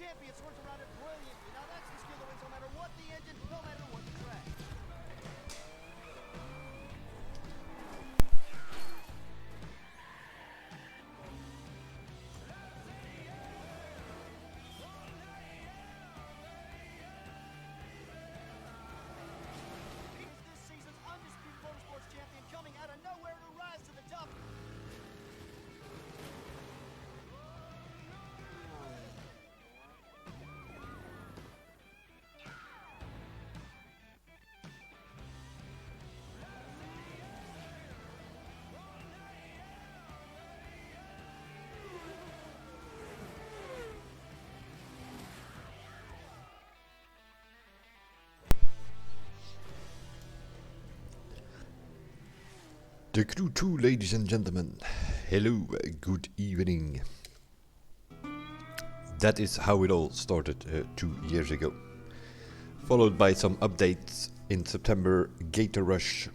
champion swerves around it brilliantly. Now that's the skill that wins no matter what the engine, no matter what the track. This season's undisputed motorsports champion coming out of nowhere to rise to the top. The Crew 2, ladies and gentlemen. Hello, good evening. That is how it all started 2 years ago. Followed by some updates in September, Gator Rush,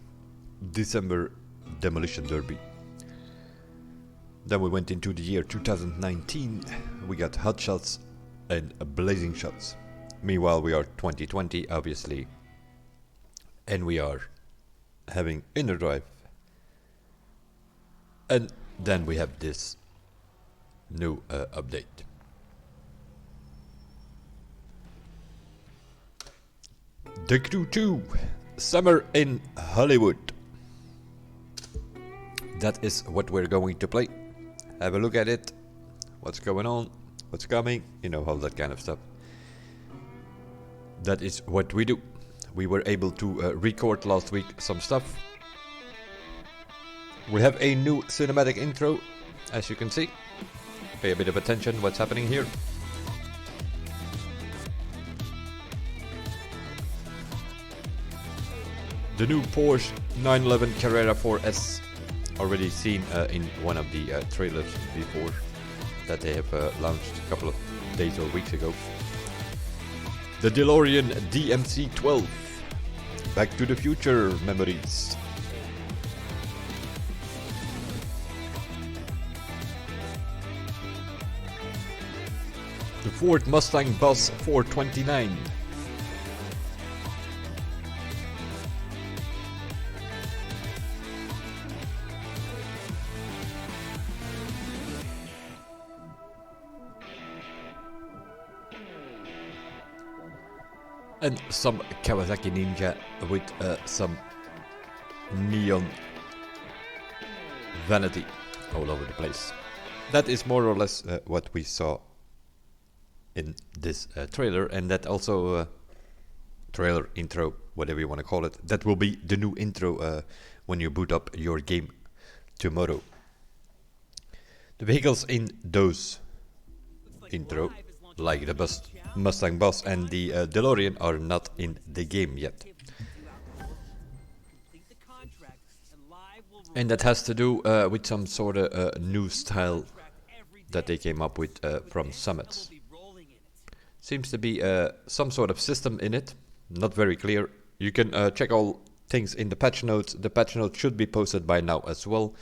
December, Demolition Derby. Then we went into the year 2019. We got Hot Shots and Blazing Shots. Meanwhile, we are 2020, obviously. And we are having Inner Drive. And then we have this new update. The Crew 2, Summer in Hollywood. That is what we're going to play. Have a look at it. What's going on? What's coming? You know, all that kind of stuff. That is what we do. We were able to record last week some stuff. We have a new cinematic intro, as you can see. Pay a bit of attention what's happening here. The new Porsche 911 Carrera 4S, already seen in one of the trailers before that they have launched a couple of days or weeks ago. The DeLorean DMC-12, Back to the Future memories. The Ford Mustang Bus 429. And some Kawasaki Ninja with some neon vanity all over the place. That is more or less what we saw in this trailer, and that also trailer intro, whatever you want to call it, that will be the new intro when you boot up your game tomorrow. The vehicles in those intro, like the Mustang Bus and the DeLorean, are not in the game yet. And that has to do with some sort of new style that they came up with from Summits. Seems to be some sort of system in it, not very clear. You can check all things in the patch notes. The patch notes should be posted by now as well.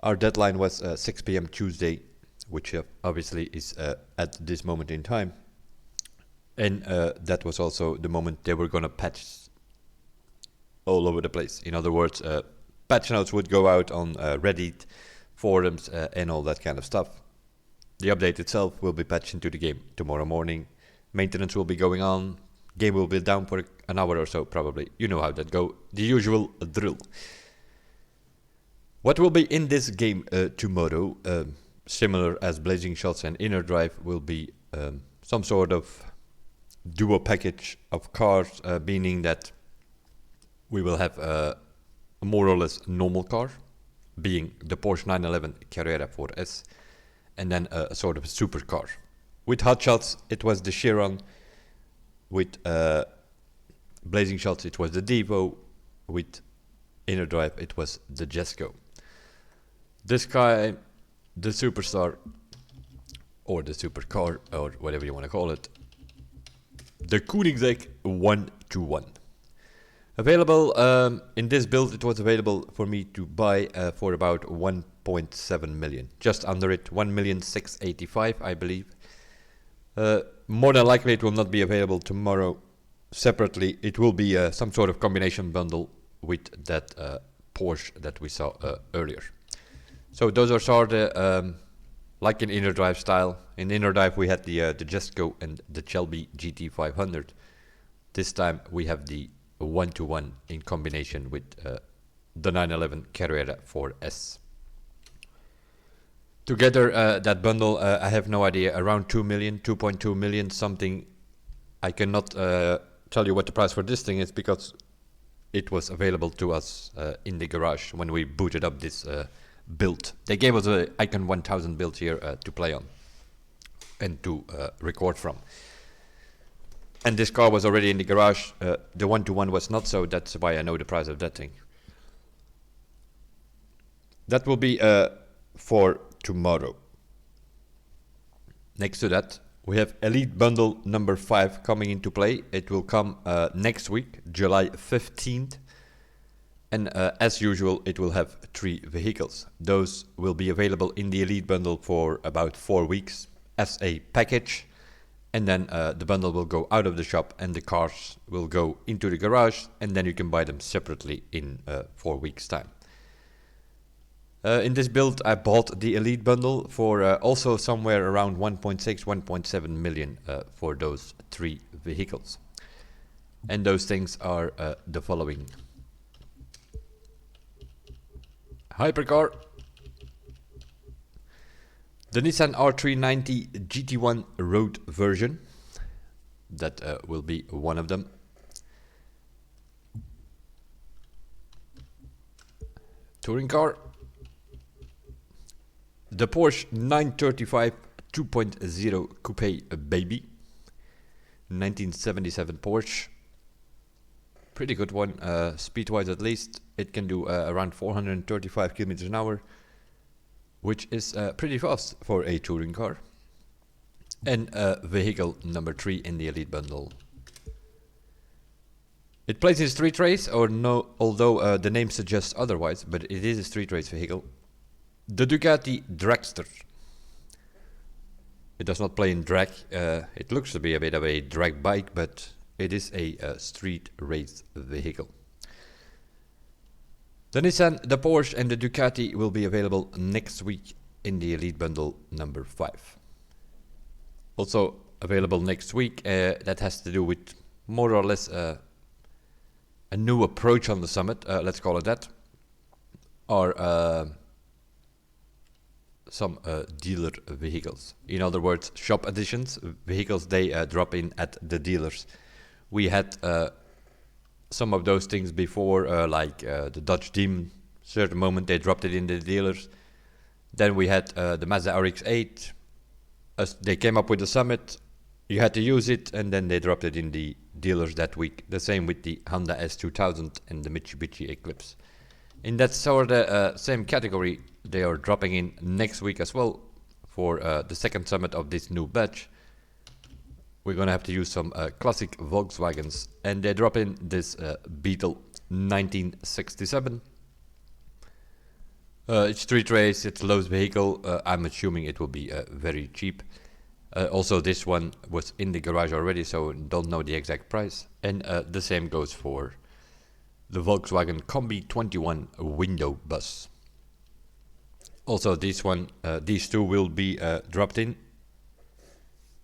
Our deadline was 6 PM Tuesday, which obviously is at this moment in time. And that was also the moment they were going to patch all over the place. In other words, patch notes would go out on Reddit, forums, and all that kind of stuff. The update itself will be patched into the game tomorrow morning. Maintenance will be going on. Game will be down for an hour or so, probably. You know how that goes. The usual drill. What will be in this game tomorrow, similar as Blazing Shots and Inner Drive, will be some sort of duo package of cars, meaning that we will have a more or less normal car, being the Porsche 911 Carrera 4S, and then a sort of supercar. With Hot Shots, it was the Chiron. With Blazing Shots, it was the Devo. With Inner Drive, it was the Jesco. This guy, the Superstar, or the Supercar, or whatever you want to call it, the Koenigsegg 121. Available in this build, it was available for me to buy for about 1.7 million. Just under it, 1,685,000, I believe. More than likely it will not be available tomorrow separately. It will be some sort of combination bundle with that Porsche that we saw earlier. So those are sort of like in inner drive style. In inner drive we had the Jesco and the Shelby GT500. This time we have the 1-to-1 in combination with the 911 Carrera 4S. Together, that bundle, I have no idea, around 2 million, 2.2 million, something. I cannot tell you what the price for this thing is because it was available to us in the garage when we booted up this build. They gave us a Icon 1000 build here to play on and to record from. And this car was already in the garage. The 1-to-1 was not, so that's why I know the price of that thing. That will be for tomorrow. Next to that, we have Elite Bundle number 5 coming into play. It will come next week, July 15th. And as usual, it will have 3 vehicles. Those will be available in the Elite Bundle for about 4 weeks as a package. And then the bundle will go out of the shop and the cars will go into the garage. And then you can buy them separately in 4 weeks' time. In this build, I bought the Elite Bundle for also somewhere around 1.6, 1.7 million for those 3 vehicles. And those things are the following. Hypercar. The Nissan R390 GT1 Road version. That will be one of them. Touring car. The Porsche 935 2.0 Coupe Baby. 1977 Porsche. Pretty good one, speed-wise at least. It can do around 435 kilometers an hour, which is pretty fast for a touring car. And vehicle number 3 in the Elite Bundle. It plays in street race, or no, although the name suggests otherwise, but it is a street race vehicle. The Ducati Dragster. It does not play in drag. It looks to be a bit of a drag bike, but it is a street race vehicle. The Nissan, the Porsche and the Ducati will be available next week in the Elite Bundle number 5. Also available next week, that has to do with more or less a new approach on the Summit, let's call it that, are some dealer vehicles. In other words, shop editions, vehicles they drop in at the dealers. We had some of those things before, like the Dodge Demon. Certain moment they dropped it in the dealers. Then we had the Mazda RX-8. They came up with the Summit. You had to use it, and then they dropped it in the dealers that week. The same with the Honda S2000 and the Mitsubishi Eclipse. In that sort of same category, they are dropping in next week as well for the second Summit of this new batch. We're gonna have to use some classic Volkswagens, and they drop in this Beetle 1967. It's street race, it's a low vehicle. I'm assuming it will be very cheap. Also, this one was in the garage already, so don't know the exact price. And the same goes for the Volkswagen Combi 21 window bus. Also, these two will be dropped in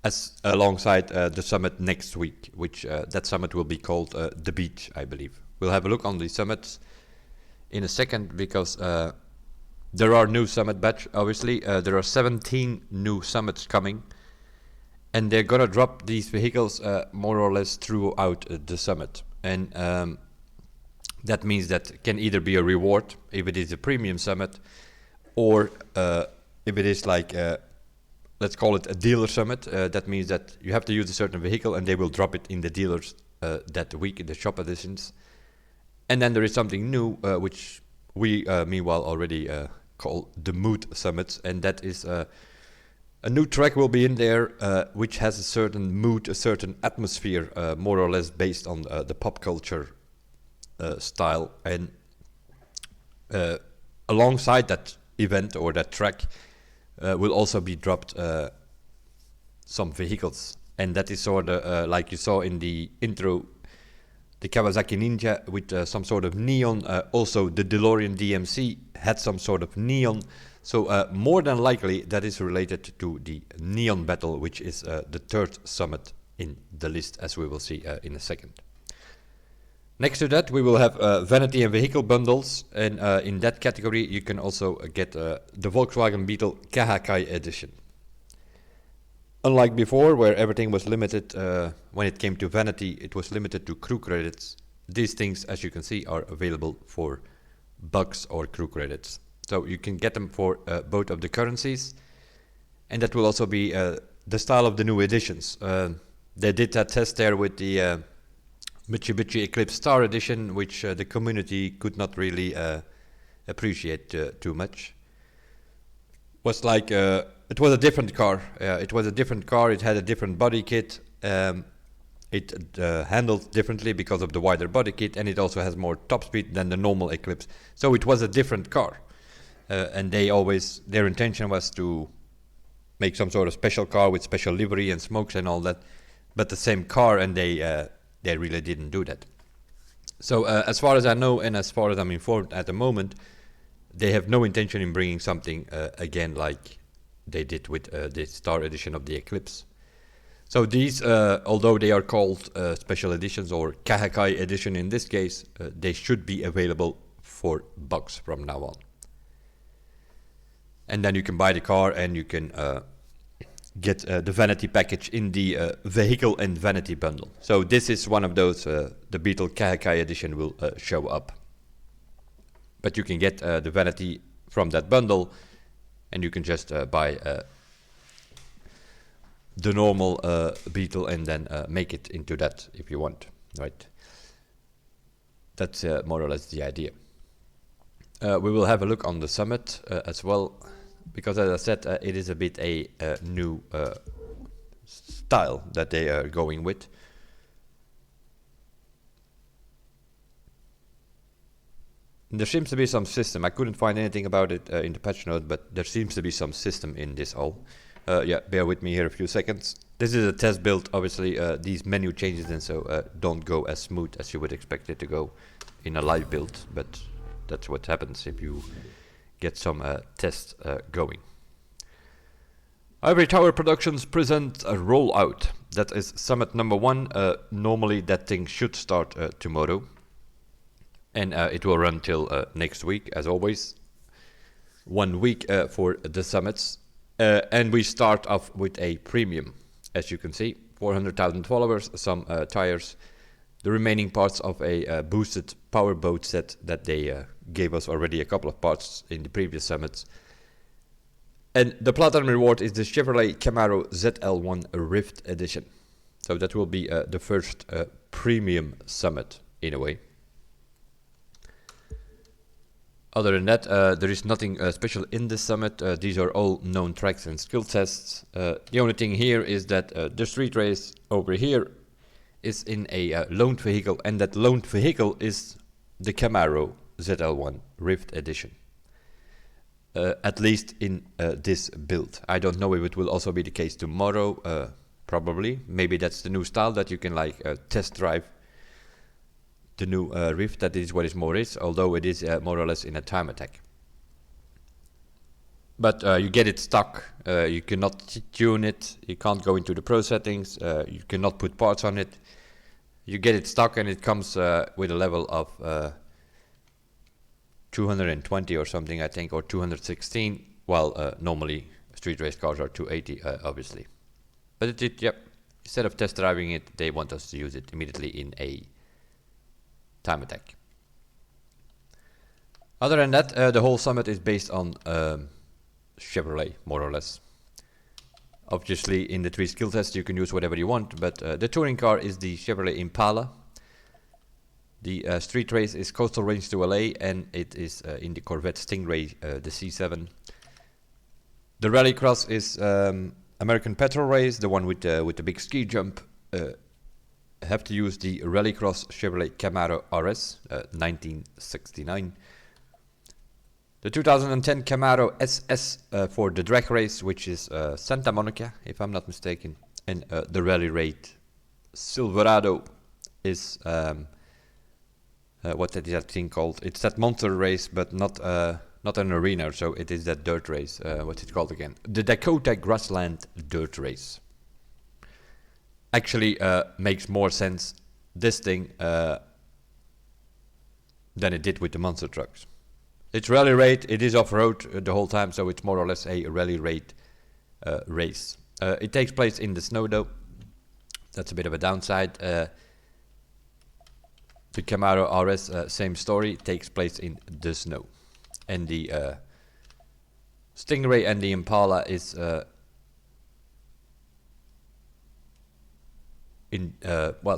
as alongside the Summit next week, which that Summit will be called The Beach, I believe. We'll have a look on the Summits in a second, because there are new Summit batch, obviously. There are 17 new Summits coming, and they're gonna drop these vehicles more or less throughout the Summit. And that means that can either be a reward if it is a premium Summit, or if it is like let's call it a dealer Summit. That means that you have to use a certain vehicle and they will drop it in the dealers that week in the shop editions. And then there is something new, which we meanwhile already call the Mood Summits, and that is a new track will be in there, which has a certain mood, a certain atmosphere, more or less based on the pop culture style. And alongside that event or that track will also be dropped some vehicles, and that is sort of like you saw in the intro, the Kawasaki Ninja with some sort of neon. Also, the DeLorean DMC had some sort of neon. So more than likely that is related to the Neon Battle, which is the third summit in the list, as we will see in a second. Next to that, we will have vanity and vehicle bundles, and in that category you can also get the Volkswagen Beetle Kahakai edition. Unlike before, where everything was limited, when it came to vanity, it was limited to crew credits. These things, as you can see, are available for bucks or crew credits. So you can get them for both of the currencies, and that will also be the style of the new editions. They did that test there with the Mitsubishi Eclipse Star Edition, which the community could not really appreciate too much. Was like it was a different car. It was a different car. It had a different body kit. It handled differently because of the wider body kit, and it also has more top speed than the normal Eclipse. So it was a different car. And their intention was to make some sort of special car with special livery and smokes and all that, but the same car, and they really didn't do that. So as far as I know, and as far as I'm informed at the moment, they have no intention in bringing something again like they did with the Star Edition of the Eclipse. So these, although they are called special editions or Kahakai edition in this case, they should be available for bucks from now on. And then you can buy the car and you can get the vanity package in the vehicle and vanity bundle. So this is one of those, the Beetle Kahakai edition will show up. But you can get the vanity from that bundle, and you can just buy the normal Beetle and then make it into that if you want, right? That's more or less the idea. We will have a look on the summit as well, because as I said, it is a bit a new style that they are going with. There seems to be some system. I couldn't find anything about it in the patch note, but there seems to be some system in this all. Yeah, bear with me here a few seconds. This is a test build, obviously. These menu changes and so don't go as smooth as you would expect it to go in a live build, but that's what happens if you get some tests going. Ivory Tower Productions present a rollout. That is summit number 1. Normally that thing should start tomorrow. And it will run till next week, as always. 1 week for the summits. And we start off with a premium, as you can see. 400,000 followers, some tires. The remaining parts of a boosted power boat set that they gave us already a couple of parts in the previous summits. And the platinum reward is the Chevrolet Camaro ZL1 Rift Edition. So that will be the first premium summit, in a way. Other than that, there is nothing special in this summit. These are all known tracks and skill tests. The only thing here is that the street race over here is in a loaned vehicle, and that loaned vehicle is the Camaro ZL1 Rift Edition. At least in this build. I don't know if it will also be the case tomorrow, probably. Maybe that's the new style that you can like test drive the new Rift. That is what it more is, although it is more or less in a time attack. But you get it stock, you cannot tune it, you can't go into the pro settings, you cannot put parts on it. You get it stock and it comes with a level of 220 or something, I think, or 216, while normally street race cars are 280, obviously. But yep, instead of test driving it, they want us to use it immediately in a time attack. Other than that, the whole summit is based on Chevrolet, more or less. Obviously, in the 3 skill tests, you can use whatever you want, but the touring car is the Chevrolet Impala. The street race is Coastal Range to LA, and it is in the Corvette Stingray, the C7. The Rallycross is American Petrol Race, the one with the big ski jump. Have to use the Rallycross Chevrolet Camaro RS, 1969. The 2010 Camaro SS for the drag race, which is Santa Monica, if I'm not mistaken. And the rally raid Silverado is what is that thing called? It's that monster race, but not an arena. So it is that dirt race. What's it called again? The Dakota Grassland Dirt Race. Actually, makes more sense this thing than it did with the monster trucks. It's rally raid. It is off road the whole time, so it's more or less a rally raid race. It takes place in the snow, though. That's a bit of a downside. The Camaro RS, same story, takes place in the snow. And the Stingray and the Impala is well,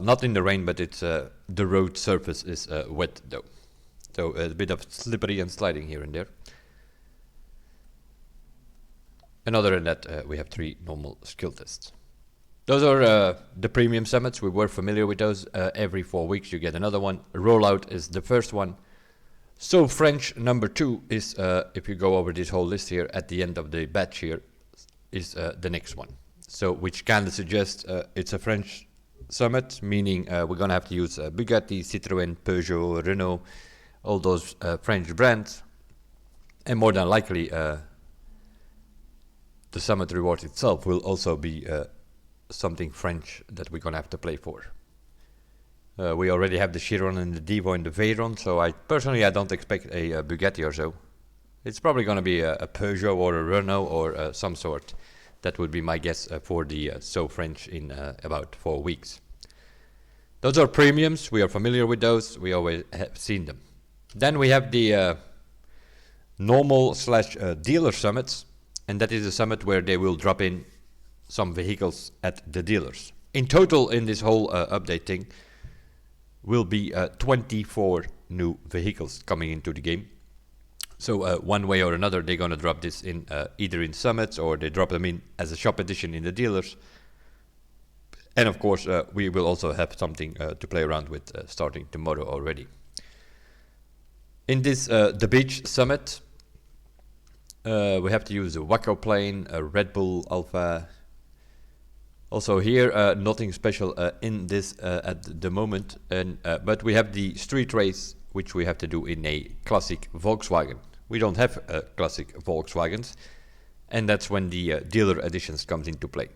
not in the rain, but it's the road surface is wet, though. So a bit of slippery and sliding here and there. And other than that, we have 3 normal skill tests. Those are the premium summits. We were familiar with those. Every 4 weeks you get another one. Rollout is the first one. So French number 2 is, if you go over this whole list here, at the end of the batch here, is the next one. So which kind of suggests it's a French summit, meaning we're going to have to use Bugatti, Citroën, Peugeot, Renault, all those French brands. And more than likely, the summit reward itself will also be something French that we're going to have to play for. We already have the Chiron and the Devo and the Veyron, so I don't expect a Bugatti or so. It's probably going to be a Peugeot or a Renault or some sort. That would be my guess for the So French in about 4 weeks. Those are premiums. We are familiar with those. We always have seen them. Then we have the normal / dealer summits, and that is a summit where they will drop in some vehicles at the dealers. In total, in this whole update thing, will be 24 new vehicles coming into the game. So one way or another, they're going to drop this in either in summits or they drop them in as a shop edition in the dealers. And of course, we will also have something to play around with starting tomorrow already. In this the beach summit, we have to use a Waco plane, a Red Bull Alpha. Also here, nothing special in this at the moment, and but we have the street race, which we have to do in a classic Volkswagen. We don't have classic Volkswagens, and that's when the dealer editions comes into play.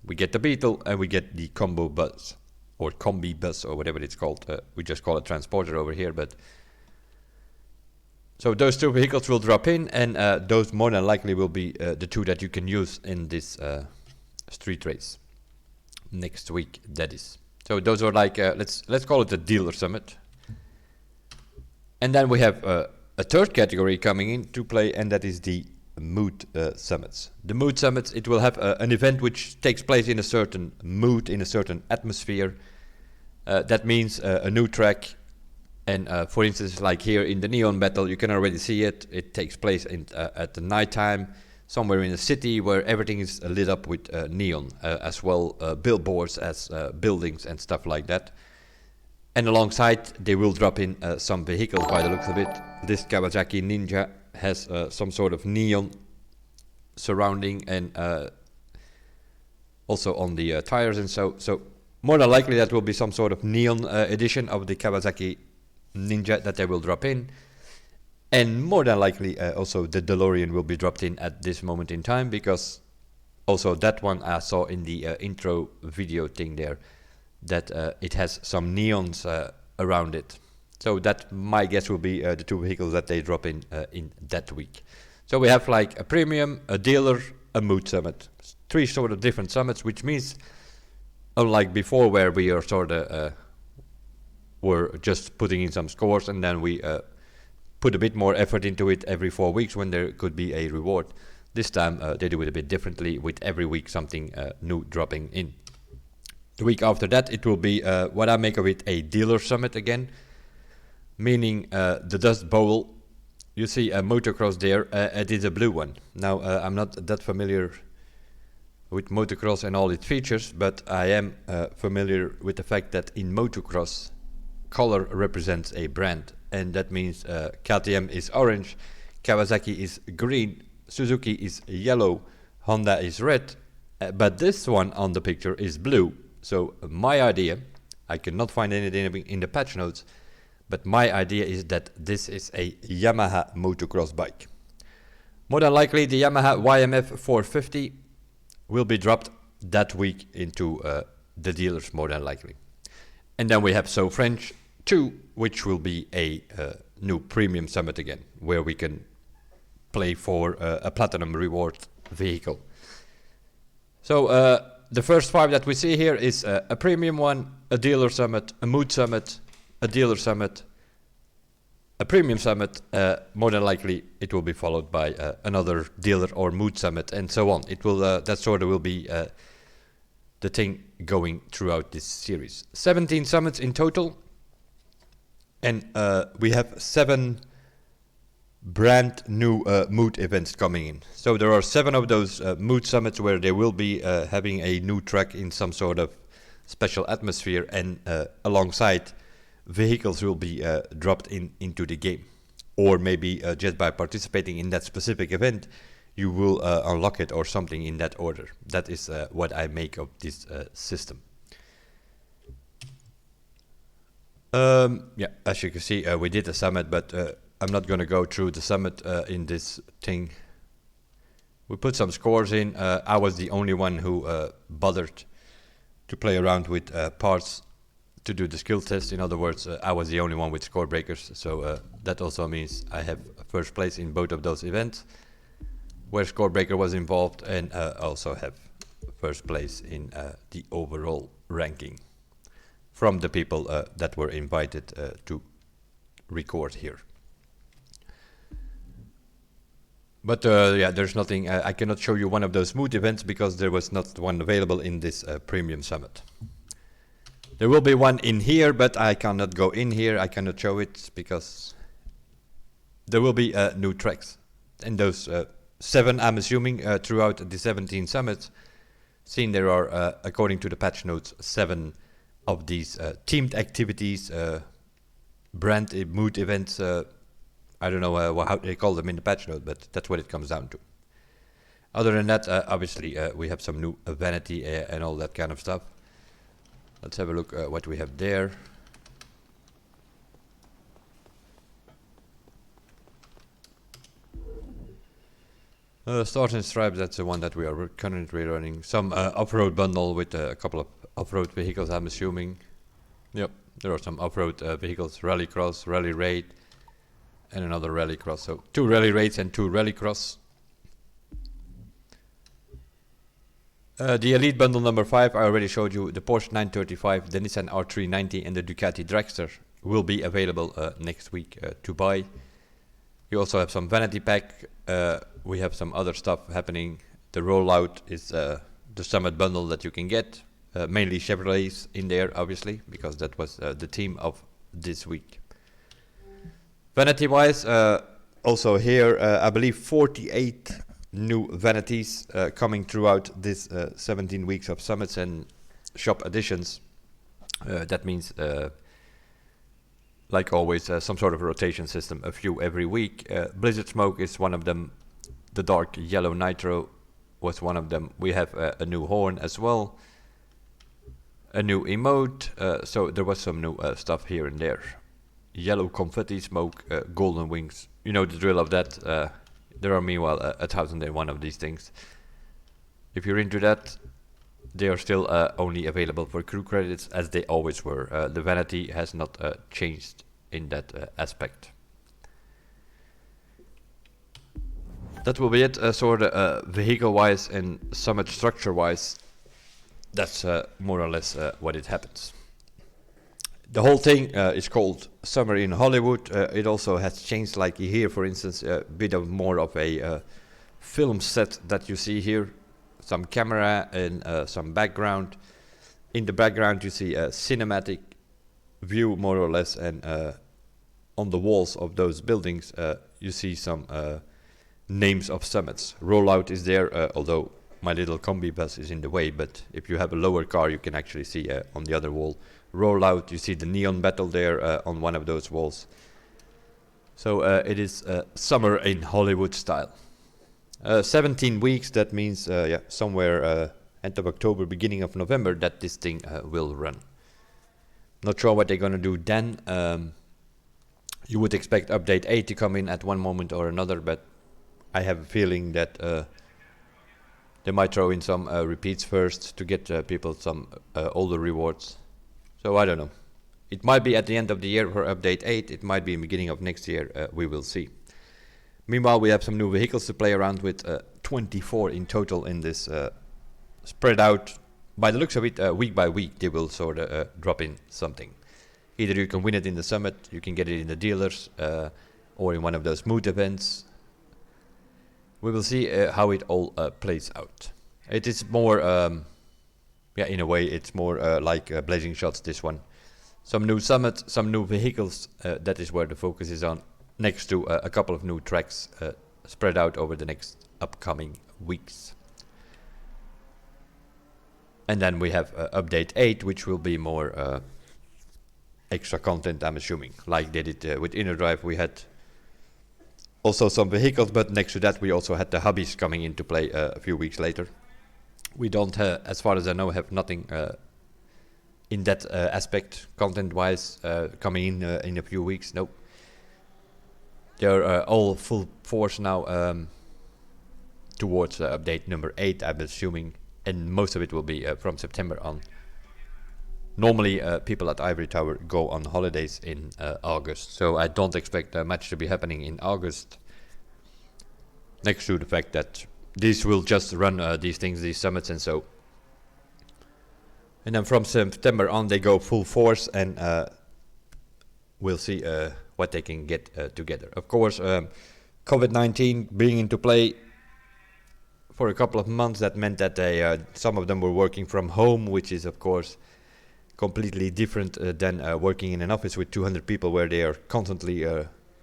We get the Beetle and we get the combo bus, or combi bus, or whatever it's called. We just call it transporter over here, but so those 2 vehicles will drop in, and those more than likely will be the 2 that you can use in this street race next week. That is. So those are like let's call it a dealer summit. And then we have a third category coming into play, and that is the mood summits. The mood summits, it will have an event which takes place in a certain mood, in a certain atmosphere. That means a new track. And for instance, like here in the Neon Battle, you can already see it. It takes place at the nighttime, somewhere in a city where everything is lit up with neon, as well billboards as buildings and stuff like that. And alongside, they will drop in some vehicles by the looks of it. This Kawasaki Ninja has some sort of neon surrounding, and also on the tires and so. So more than likely that will be some sort of neon edition of the Kawasaki Ninja that they will drop in. And more than likely also the DeLorean will be dropped in at this moment in time, because also that one I saw in the intro video thing there, that it has some neons around it. So that, my guess, will be the 2 vehicles that they drop in that week. So we have like a premium, a dealer, a mood summit. 3 sort of different summits, which means, unlike before where we are sort of were just putting in some scores and then we put a bit more effort into it every 4 weeks when there could be a reward. This time they do it a bit differently, with every week something new dropping in. The week after that, it will be what I make of it, a dealer summit again, meaning the Dust Bowl. You see a motocross there. It is a blue one. Now I'm not that familiar with motocross and all its features, but I am familiar with the fact that in motocross, color represents a brand, and that means KTM is orange, Kawasaki is green, Suzuki is yellow, Honda is red, but this one on the picture is blue. So my idea, I cannot find anything in the patch notes, but my idea is that this is a Yamaha motocross bike. More than likely the Yamaha YMF 450 will be dropped that week into the dealers, more than likely. And then we have So French 2, which will be a new premium summit again, where we can play for a platinum reward vehicle. So the first 5 that we see here is a premium one, a dealer summit, a mood summit, a dealer summit, a premium summit. More than likely it will be followed by another dealer or mood summit, and so on. It will that sort of will be the thing going throughout this series. 17 summits in total, and we have 7 brand new mood events coming in. So there are 7 of those mood summits where they will be having a new track in some sort of special atmosphere, and alongside vehicles will be dropped into the game, or maybe just by participating in that specific event you will unlock it, or something in that order. That is what I make of this system. Yeah, as you can see, we did a summit, but I'm not going to go through the summit in this thing. We put some scores in. I was the only one who bothered to play around with parts to do the skill test. In other words, I was the only one with score breakers, so that also means I have first place in both of those events where score breaker was involved, and also have first place in the overall ranking from the people that were invited to record here. But yeah, there's nothing, I cannot show you one of those mood events because there was not one available in this premium summit. There will be one in here, but I cannot go in here, I cannot show it because there will be new tracks. And those 7, I'm assuming, throughout the 17 summits, seen there are, according to the patch notes, 7 of these themed activities, brand mood events. I don't know how they call them in the patch note, but that's what it comes down to. Other than that, obviously, we have some new vanity and all that kind of stuff. Let's have a look at what we have there. Stars and Stripes, that's the one that we are currently running. Some off-road bundle with a couple of off-road vehicles, I'm assuming. Yep, there are some off-road vehicles, Rallycross, Rally Raid, and another Rallycross. So 2 Rally Raids and 2 Rallycross. The Elite bundle number 5, I already showed you. The Porsche 935, the Nissan R390, and the Ducati Dragster will be available next week to buy. You also have some vanity pack. We have some other stuff happening. The rollout is the Summit bundle that you can get. Mainly Chevrolets in there, obviously, because that was the theme of this week. Vanity-wise, also here, I believe 48 new vanities coming throughout this 17 weeks of summits and shop editions. That means, like always, some sort of rotation system, a few every week. Blizzard Smoke is one of them. The Dark Yellow Nitro was one of them. We have a new horn as well. A new emote. So there was some new stuff here and there. Yellow Confetti Smoke, Golden Wings. You know the drill of that. There are meanwhile 1,001 of these things. If you're into that, they are still only available for crew credits, as they always were. The vanity has not changed in that aspect. That will be it, sort of vehicle-wise and summit structure-wise. That's more or less what it happens. The whole thing is called Summer in Hollywood. It also has changed, like here, for instance, a bit of more of a film set that you see here. Some camera and some background. In the background you see a cinematic view, more or less, and on the walls of those buildings you see some names of summits. Rollout is there, although my little combi bus is in the way, but if you have a lower car you can actually see on the other wall Rollout. You see the neon battle there on one of those walls. So it is summer in Hollywood style. 17 weeks, that means somewhere end of October, beginning of November that this thing will run. Not sure what they're gonna do then. You would expect update 8 to come in at one moment or another, but I have a feeling that they might throw in some repeats first to get people some older rewards. So I don't know. It might be at the end of the year for update 8, it might be in the beginning of next year, we will see. Meanwhile, we have some new vehicles to play around with, 24 in total in this spread out. By the looks of it, week by week they will sort of drop in something. Either you can win it in the summit, you can get it in the dealers, or in one of those mood events. We will see how it all plays out. It is more, in a way, it's more like Blazing Shots, this one. Some new summits, some new vehicles, that is where the focus is on, next to a couple of new tracks spread out over the next upcoming weeks. And then we have update 8, which will be more extra content, I'm assuming. Like they did with Inner Drive, we had also some vehicles, but next to that we also had the hobbies coming into play a few weeks later. We don't, as far as I know, have nothing in that aspect, content-wise, coming in a few weeks. Nope. They're all full force now towards update number 8, I'm assuming, and most of it will be from September on. Normally, people at Ivory Tower go on holidays in August, so I don't expect much to be happening in August. Next to the fact that these will just run these things, these summits, and so. And then from September on, they go full force, and we'll see what they can get together. Of course, COVID-19 being into play for a couple of months, that meant that they, some of them were working from home, which is, of course, completely different than working in an office with 200 people where they are constantly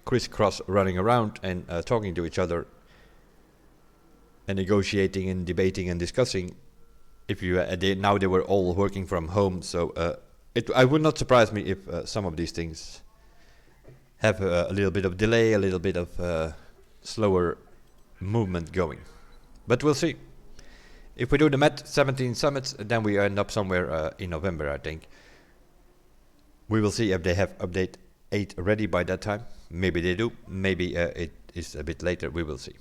crisscross running around and talking to each other and negotiating and debating and discussing. If you now they were all working from home, so I would not surprise me if some of these things have a little bit of delay, a little bit of slower movement going. But we'll see. If we do the math, 17 summits, then we end up somewhere in November, I think. We will see if they have update 8 ready by that time. Maybe they do. Maybe it is a bit later. We will see.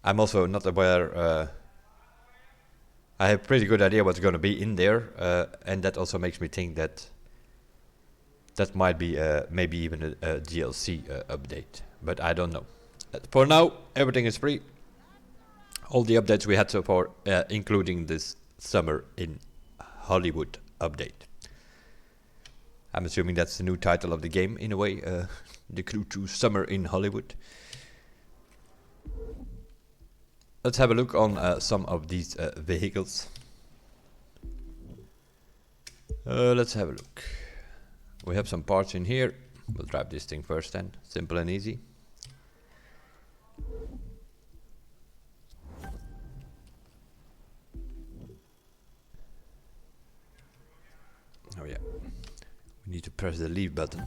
I'm also not aware. I have a pretty good idea what's going to be in there, and that also makes me think that that might be maybe even a DLC update. But I don't know. For now, everything is free. All the updates we had so far, including this Summer in Hollywood update. I'm assuming that's the new title of the game, in a way, the Crew 2 Summer in Hollywood. Let's have a look on some of these vehicles. Let's have a look. We have some parts in here. We'll drive this thing first then, simple and easy. Oh yeah, we need to press the leave button.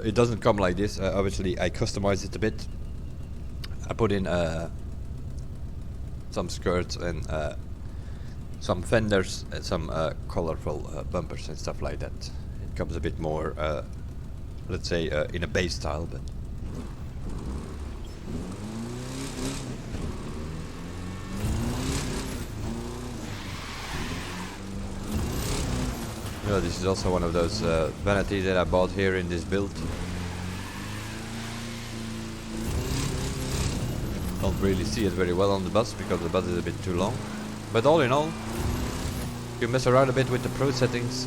It doesn't come like this. Obviously, I customized it a bit. I put in some skirts and some fenders and some colorful bumpers and stuff like that. It comes a bit more, let's say, in a base style, but. Yeah, this is also one of those vanities that I bought here in this build. Don't really see it very well on the bus because the bus is a bit too long. But all in all, you mess around a bit with the pro settings.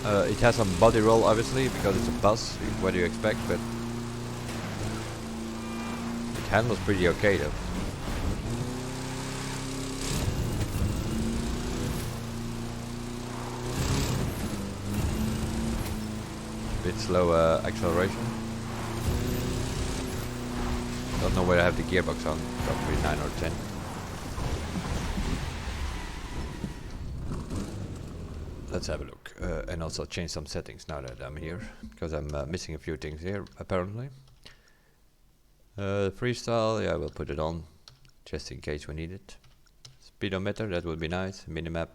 It has some body roll obviously because it's a bus, what do you expect, but it handles pretty okay though. Bit slow acceleration. Don't know where I have the gearbox on. Probably 9 or 10. Let's have a look. And also change some settings now that I'm here. Because I'm missing a few things here, apparently. Freestyle, yeah, we'll put it on. Just in case we need it. Speedometer, that would be nice. Minimap.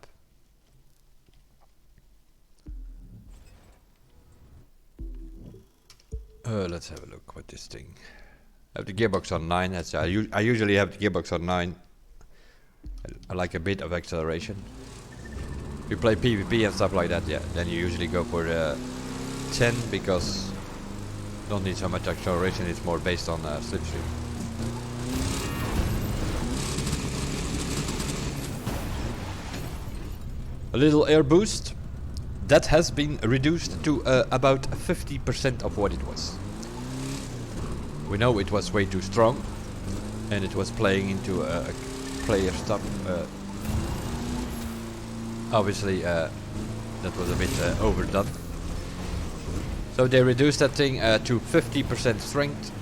Let's have a look what this thing. I have the gearbox on 9. That's I usually have the gearbox on 9. I like a bit of acceleration. If you play PvP and stuff like that, yeah, then you usually go for 10 because you don't need so much acceleration. It's more based on slipstream. A little air boost. That has been reduced to about 50% of what it was. We know it was way too strong, and it was playing into player stuff. Obviously, that was a bit overdone. So they reduced that thing to 50% strength.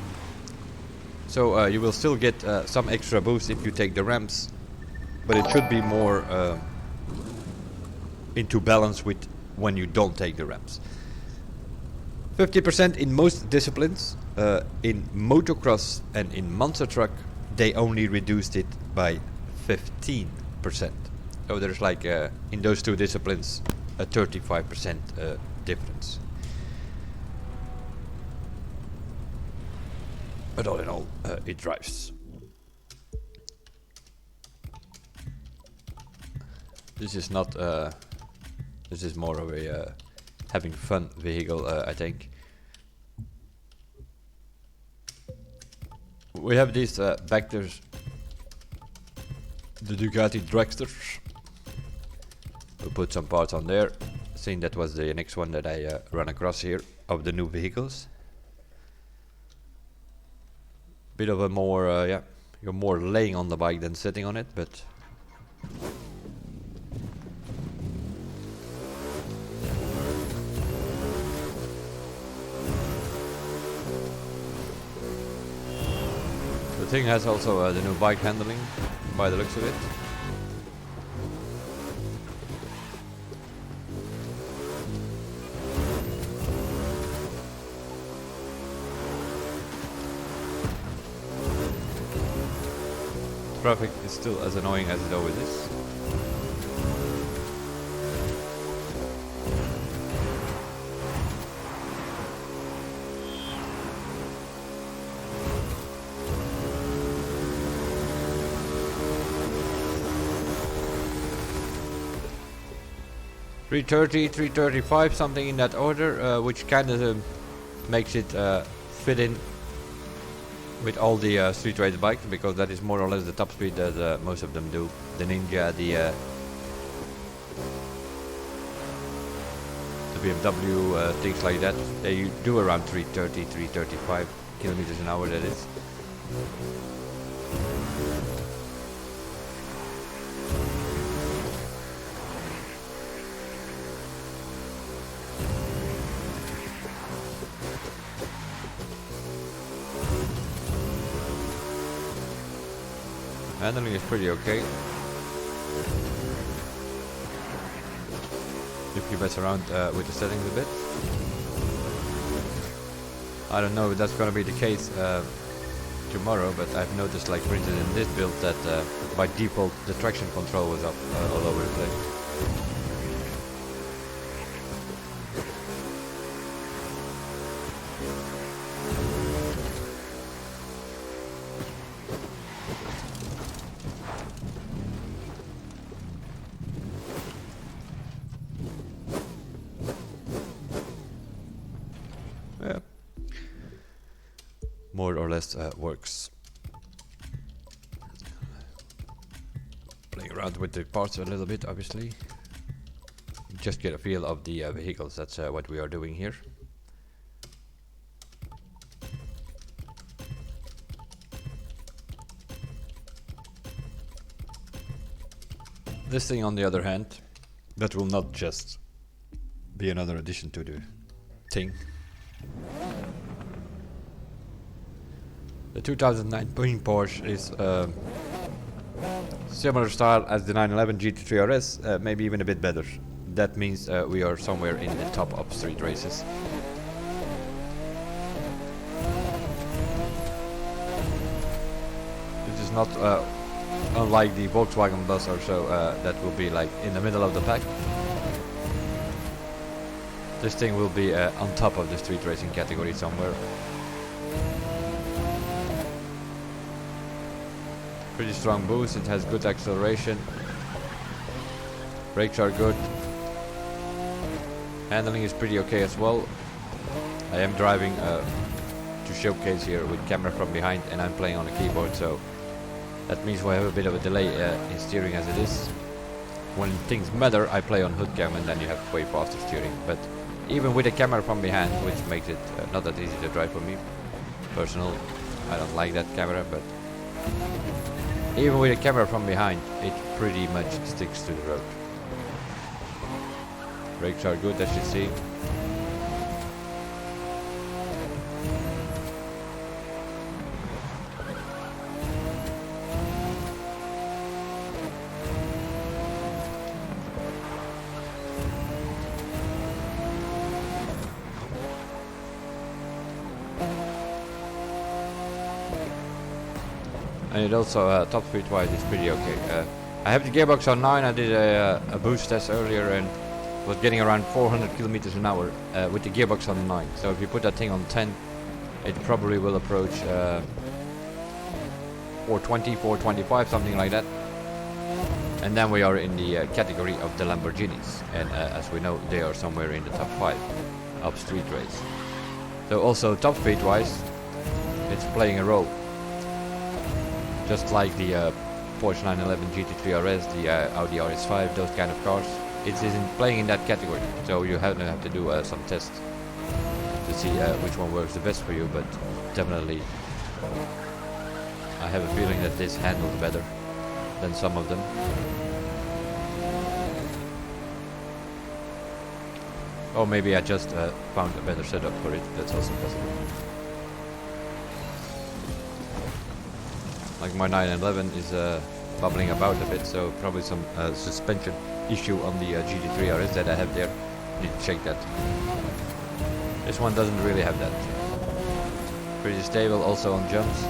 So you will still get some extra boost if you take the ramps, but it should be more into balance with when you don't take the ramps. 50% in most disciplines. In motocross and in monster truck, they only reduced it by 15%. So there's like in those two disciplines a 35% difference. But all in all, it drives. This is not. This is more of a having fun vehicle, I think. We have these Vectors, the Ducati Dragsters. We'll put some parts on there. I think that was the next one that I ran across here of the new vehicles. Bit of a more, yeah, you're more laying on the bike than sitting on it, but the thing has also the new bike handling, by the looks of it. Traffic is still as annoying as it always is. .330, 335, something in that order, which kind of makes it fit in with all the street race bikes, because that is more or less the top speed that most of them do. The Ninja, the BMW, things like that, they do around 330, 335 kilometers an hour, that is. Handling is pretty okay. If you mess around with the settings a bit. I don't know if that's gonna be the case tomorrow, but I've noticed, like for instance in this build, that by default the traction control was up all over the place. Yeah, more or less works. Playing around with the parts a little bit, obviously. Just get a feel of the vehicles, that's what we are doing here. This thing, on the other hand, that will not just be another addition to the thing. The 2009 Porsche is similar style as the 911 GT3 RS, maybe even a bit better. That means we are somewhere in the top of street races. This is not unlike the Volkswagen bus or so, that will be like in the middle of the pack. This thing will be on top of the street racing category somewhere. Pretty strong boost, it has good acceleration. Brakes are good. Handling is pretty okay as well. I am driving to showcase here with camera from behind, and I'm playing on a keyboard, so that means we have a bit of a delay in steering as it is. When things matter, I play on hood cam, and then you have way faster steering. But even with a camera from behind, which makes it not that easy to drive for me, personal, I don't like that camera, but even with a camera from behind, it pretty much sticks to the road. Brakes are good, as you see. And it also, top speed wise, is pretty okay. I have the gearbox on 9, I did a boost test earlier and was getting around 400 kilometers an hour with the gearbox on 9. So if you put that thing on 10, it probably will approach 420, 425, something like that. And then we are in the category of the Lamborghinis, and as we know, they are somewhere in the top 5 of street race. So also top speed wise, it's playing a role. Just like the Porsche 911 GT3 RS, the Audi RS5, those kind of cars, it isn't playing in that category. So you have to do some tests to see which one works the best for you. But definitely, I have a feeling that this handles better than some of them. Or maybe I just found a better setup for it. That's also possible. Like my 911 is bubbling about a bit, so probably some suspension issue on the GT3 RS that I have there. Need to check that. This one doesn't really have that. Pretty stable also on jumps.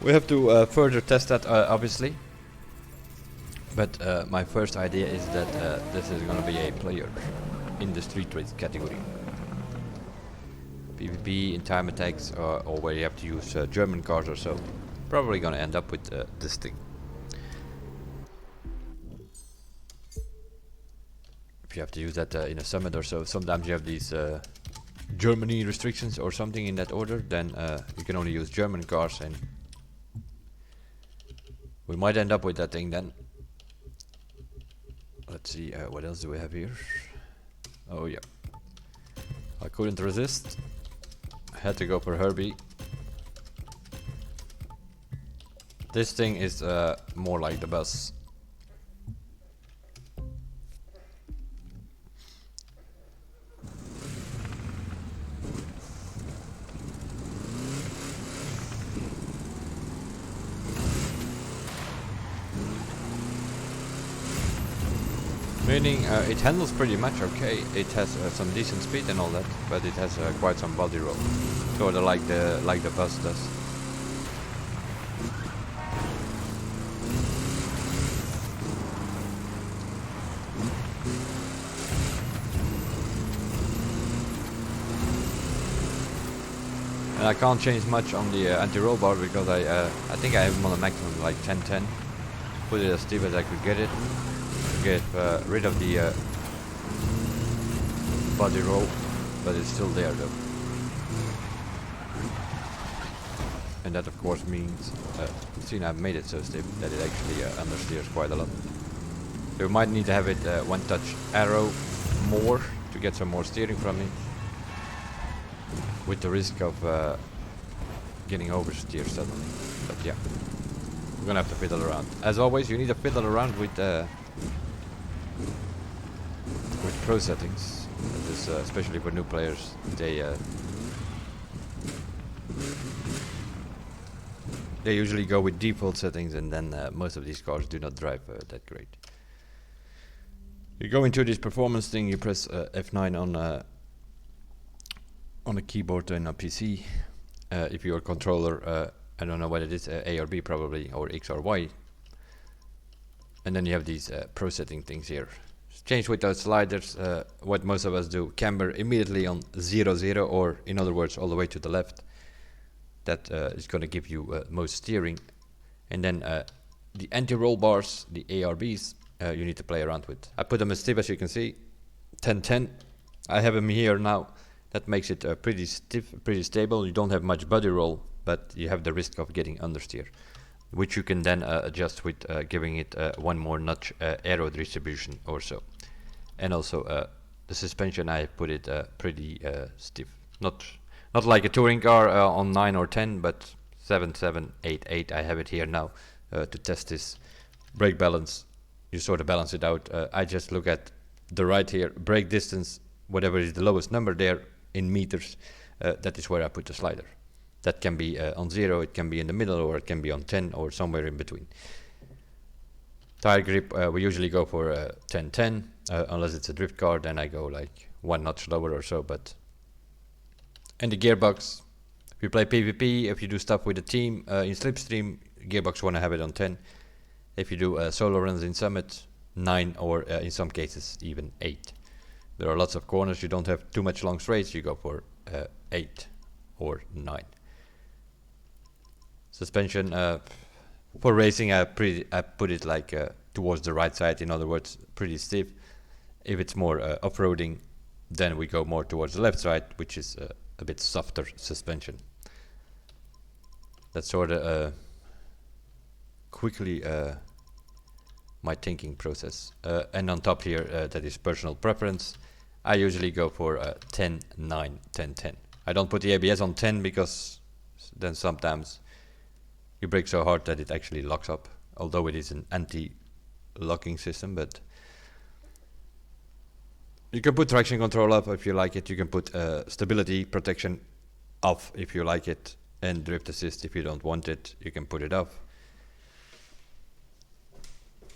We have to further test that, obviously. But my first idea is that this is going to be a player in the street race category. PvP in time attacks, or where you have to use German cars or so. Probably going to end up with this thing. If you have to use that in a summit or so, sometimes you have these Germany restrictions or something in that order, then you can only use German cars, and we might end up with that thing then. Let's see, what else do we have here? Oh yeah. I couldn't resist. I had to go for Herbie. This thing is more like the bus. Meaning it handles pretty much okay. It has some decent speed and all that, but it has quite some body roll, sort of like the bus does. And I can't change much on the anti-roll bar because I think I have them on the maximum, like 10-10. Put it as steep as I could get it. Get rid of the body roll, but it's still there though. And that of course means, see, I've made it so steep that it actually understeers quite a lot. So you might need to have it one touch arrow more to get some more steering from it, with the risk of getting oversteer suddenly. But yeah, we're gonna have to fiddle around. As always, you need to fiddle around with pro settings. This, especially for new players, they usually go with default settings, and then most of these cars do not drive that great. You go into this performance thing, you press F9 on a keyboard and a PC. If your controller, I don't know what it is, A or B probably, or X or Y. And then you have these pro setting things here. Change with those sliders, what most of us do, camber immediately on 0, 0, or in other words, all the way to the left. That is going to give you most steering. And then the anti-roll bars, the ARBs, you need to play around with. I put them as stiff as you can see, 10-10. I have them here now. That makes it pretty stiff, pretty stable. You don't have much body roll, but you have the risk of getting understeer, which you can then adjust with giving it one more notch aero distribution or so. And also the suspension, I put it pretty stiff. Not like a touring car on 9 or 10, but 7, 7, 8, 8. I have it here now to test this brake balance. You sort of balance it out. I just look at the right here, brake distance, whatever is the lowest number there in meters, that is where I put the slider. That can be on 0, it can be in the middle, or it can be on 10, or somewhere in between. Tire grip, we usually go for 10-10, unless it's a drift car, then I go like 1 notch lower or so. But and the gearbox, if you play PvP, if you do stuff with a team in Slipstream, gearbox want to have it on 10. If you do solo runs in Summit, 9, or in some cases even 8. There are lots of corners, you don't have too much long straights, you go for 8 or 9. Suspension, for racing I put it like towards the right side, in other words, pretty stiff. If it's more off-roading, then we go more towards the left side, which is a bit softer suspension. That's sort of quickly my thinking process. And on top here, that is personal preference. I usually go for 10, 9, 10, 10. I don't put the ABS on 10 because then sometimes you brake so hard that it actually locks up, although it is an anti-locking system. But you can put traction control up if you like it. You can put stability protection off if you like it, and drift assist if you don't want it. You can put it off.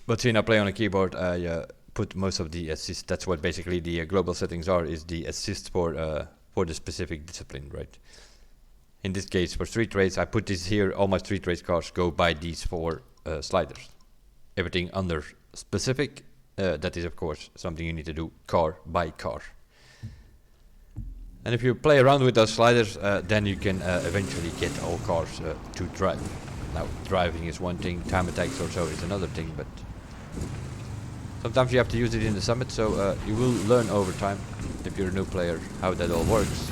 But seeing I play on a keyboard, I put most of the assist. That's what basically the global settings are, is the assist for the specific discipline, right? In this case, for street race, I put this here. All my street race cars go by these 4 sliders. Everything under specific, that is of course something you need to do car by car. And if you play around with those sliders, then you can eventually get all cars to drive. Now, driving is one thing, time attacks or so is another thing, but sometimes you have to use it in the Summit, so you will learn over time, if you're a new player, how that all works.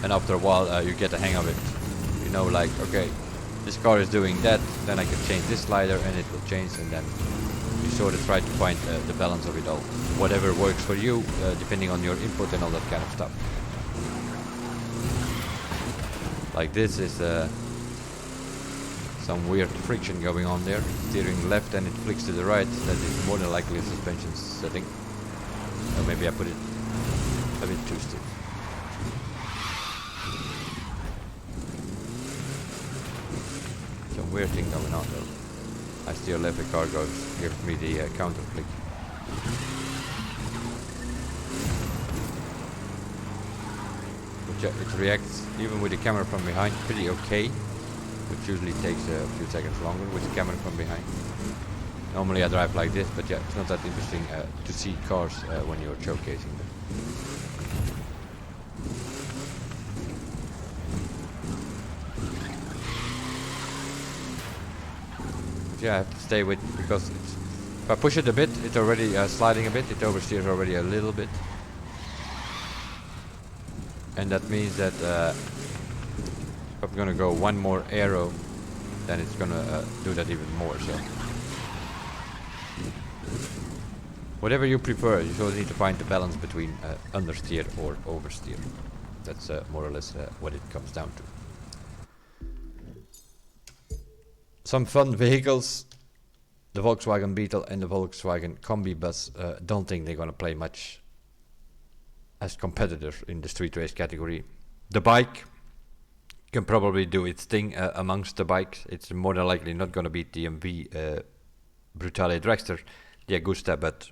And after a while, you get the hang of it. You know, like, okay, this car is doing that, then I can change this slider and it will change, and then you sort of try to find the balance of it all. Whatever works for you, depending on your input and all that kind of stuff. Like this is some weird friction going on there. Steering left and it flicks to the right. That is more than likely a suspension setting. Or maybe I put it a bit too stiff. Some weird thing going on though. I steer left, the car gives me the counter flick. But yeah, it reacts even with the camera from behind pretty okay, which usually takes a few seconds longer with the camera from behind. Normally I drive like this, but yeah, it's not that interesting to see cars when you're showcasing them. But yeah, I have to stay with, because if I push it a bit, it's already sliding a bit, it oversteers already a little bit. And that means that if I'm gonna go one more aero, then it's gonna do that even more. So whatever you prefer, you sort of need to find the balance between understeer or oversteer. That's more or less what it comes down to. Some fun vehicles. The Volkswagen Beetle and the Volkswagen Combi Bus. Don't think they're gonna play much as competitors in the street race category. The bike can probably do its thing amongst the bikes. It's more than likely not gonna beat the MV Brutale Dragster, the Agusta, but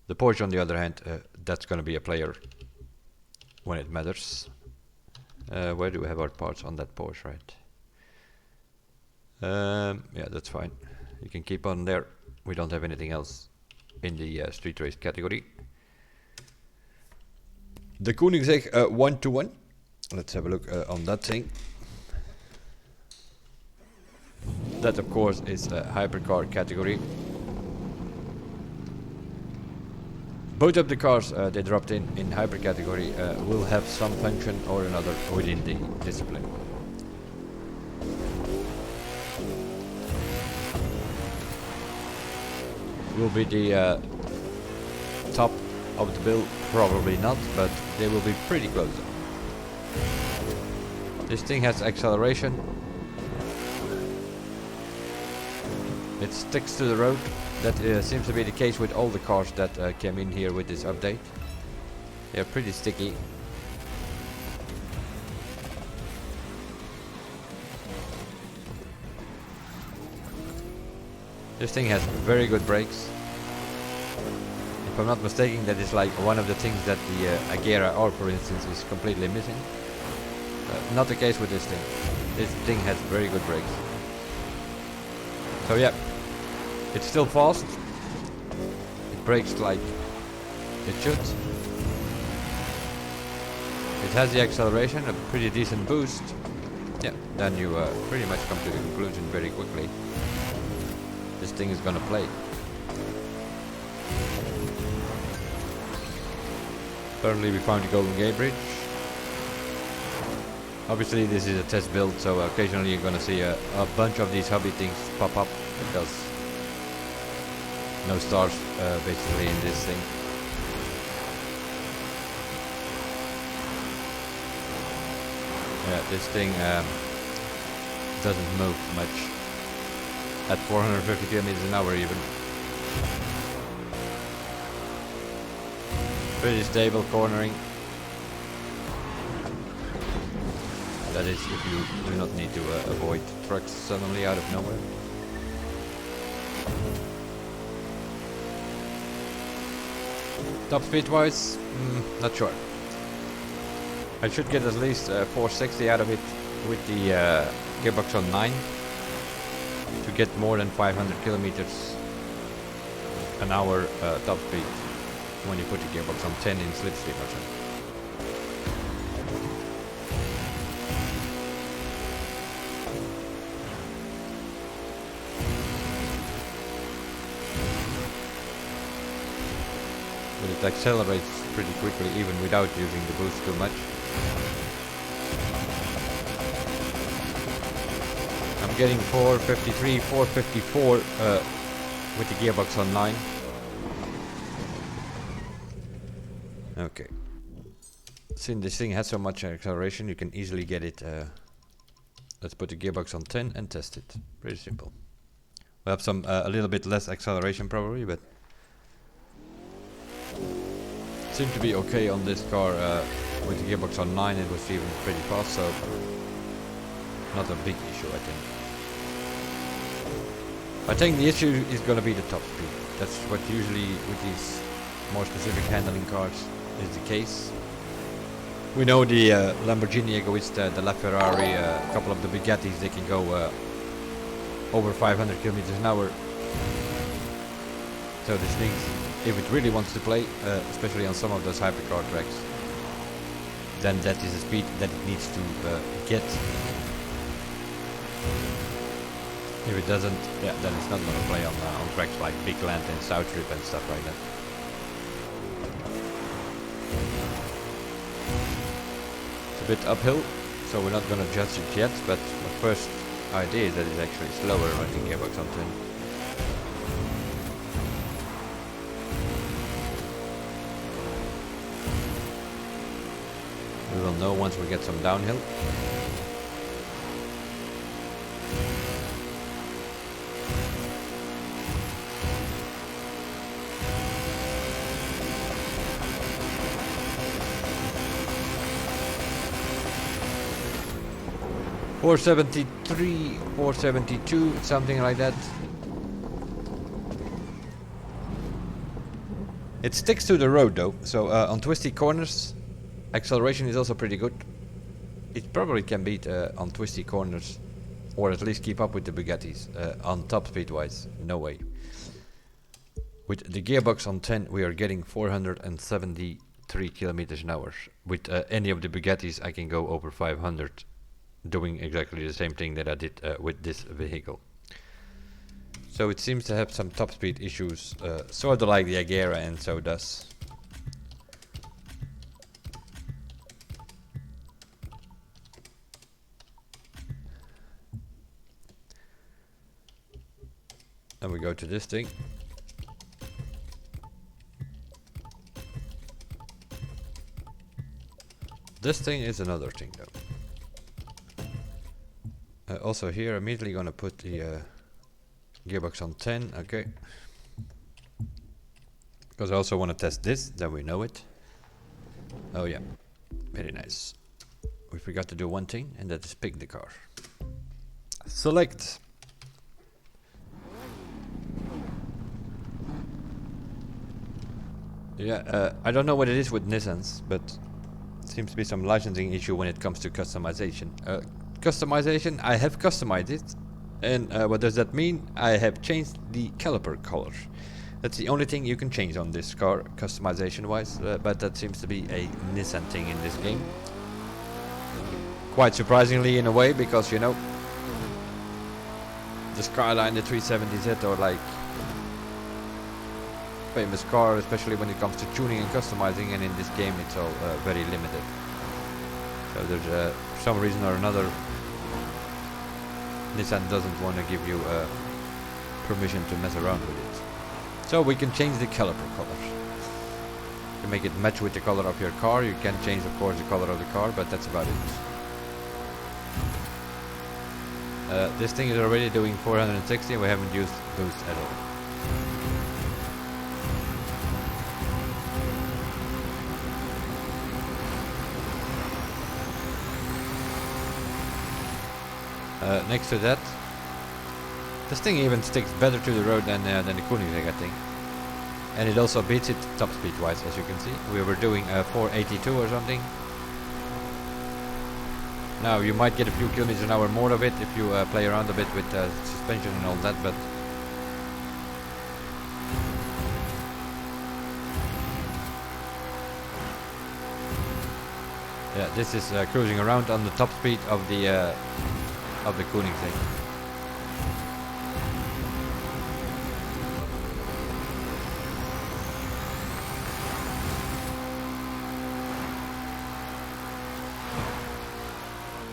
the Porsche, on the other hand, that's gonna be a player when it matters. Where do we have our parts on that Porsche, right? Yeah, that's fine. You can keep on there. We don't have anything else in the street race category. The Koenigsegg 1-to-1. Let's have a look on that thing. That, of course, is a hypercar category. Both of the cars they dropped in hyper category will have some function or another within the discipline. Will be the top of the bill? Probably not, but they will be pretty close. This thing has acceleration. It sticks to the road. That seems to be the case with all the cars that came in here with this update. They're pretty sticky. This thing has very good brakes. If I'm not mistaken, that is like one of the things that the Agera R, for instance, is completely missing. Not the case with this thing. This thing has very good brakes. So yeah, it's still fast. It brakes like it should. It has the acceleration, a pretty decent boost. Yeah, then you pretty much come to the conclusion very quickly. This thing is gonna play. Currently we found the Golden Gate Bridge. Obviously this is a test build, so occasionally you're gonna see a bunch of these hobby things pop up, because no stars basically in this thing. Yeah, this thing doesn't move much. At 450 kilometers an hour even. Pretty stable cornering. That is if you do not need to avoid trucks suddenly out of nowhere. Top speed wise, not sure. I should get at least 460 out of it with the gearbox on 9 to get more than 500 kilometers an hour top speed when you put the gearbox on 10 in slipstream or something. But it accelerates pretty quickly even without using the boost too much. I'm getting 453, 454 with the gearbox on 9. Okay. Since this thing has so much acceleration, you can easily get it. Let's put the gearbox on 10 and test it. Pretty simple. We'll have some a little bit less acceleration probably, but seemed to be okay on this car. With the gearbox on 9 it was even pretty fast, so not a big issue I think. I think the issue is going to be the top speed. That's what usually with these more specific handling cars is the case. We know the Lamborghini Egoista, the LaFerrari, a couple of the Bugattis, they can go over 500 kilometers an hour. So this thing, if it really wants to play, especially on some of those hypercar tracks, then that is the speed that it needs to get. If it doesn't, yeah, then it's not going to play on tracks like Big Land and South Trip and stuff like that. It's a bit uphill, so we're not going to judge it yet, but the first idea is that it's actually slower running gearbox on 10. We will know once we get some downhill. 473, 472, something like that. It sticks to the road though, so on twisty corners, acceleration is also pretty good. It probably can beat on twisty corners, or at least keep up with the Bugattis. On top speed wise, no way. With the gearbox on 10, we are getting 473 kilometers an hour. With any of the Bugattis, I can go over 500, doing exactly the same thing that I did with this vehicle. So it seems to have some top speed issues, sort of like the Agera, and so does. And we go to this thing. This thing is another thing though. Also here, immediately gonna put the gearbox on 10, okay. Because I also want to test this, then we know it. Oh yeah, very nice. We forgot to do one thing, and that is pick the car. Select. Yeah, I don't know what it is with Nissans, but it seems to be some licensing issue when it comes to customization. Customization, I have customized it. And what does that mean? I have changed the caliper color. That's the only thing you can change on this car, customization wise, but that seems to be a Nissan thing in this game. Quite surprisingly in a way, because you know, the Skyline, the 370Z are like famous car, especially when it comes to tuning and customizing, and in this game it's all very limited. So there's for some reason or another Nissan doesn't want to give you permission to mess around with it. So we can change the caliper color. To make it match with the color of your car, you can change of course the color of the car, but that's about it. This thing is already doing 460 and we haven't used boost at all. Next to that, this thing even sticks better to the road than the Koenigsegg, I think. And it also beats it top speed wise, as you can see. We were doing 482 or something. Now you might get a few kilometers an hour more of it if you play around a bit with suspension and all that, but yeah, this is cruising around on the top speed of the Koenigsegg.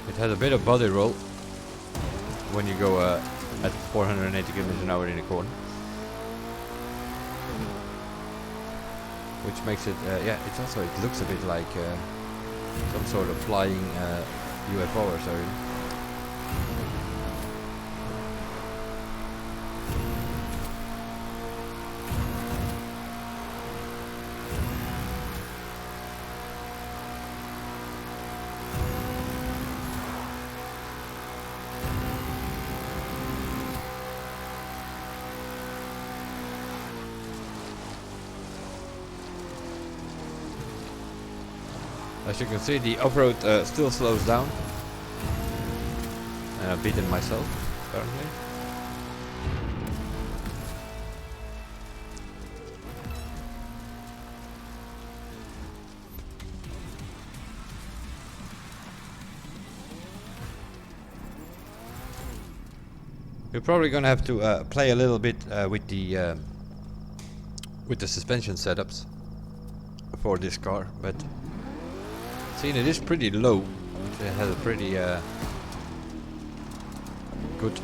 It has a bit of body roll when you go at 480 kilometers an hour in a corner, which makes it yeah, it's also, it looks a bit like some sort of flying UFO or so. As you can see, the off-road still slows down. And I've beaten myself, apparently. We're probably gonna have to play a little bit with the suspension setups for this car, but seeing it is pretty low, it has a pretty good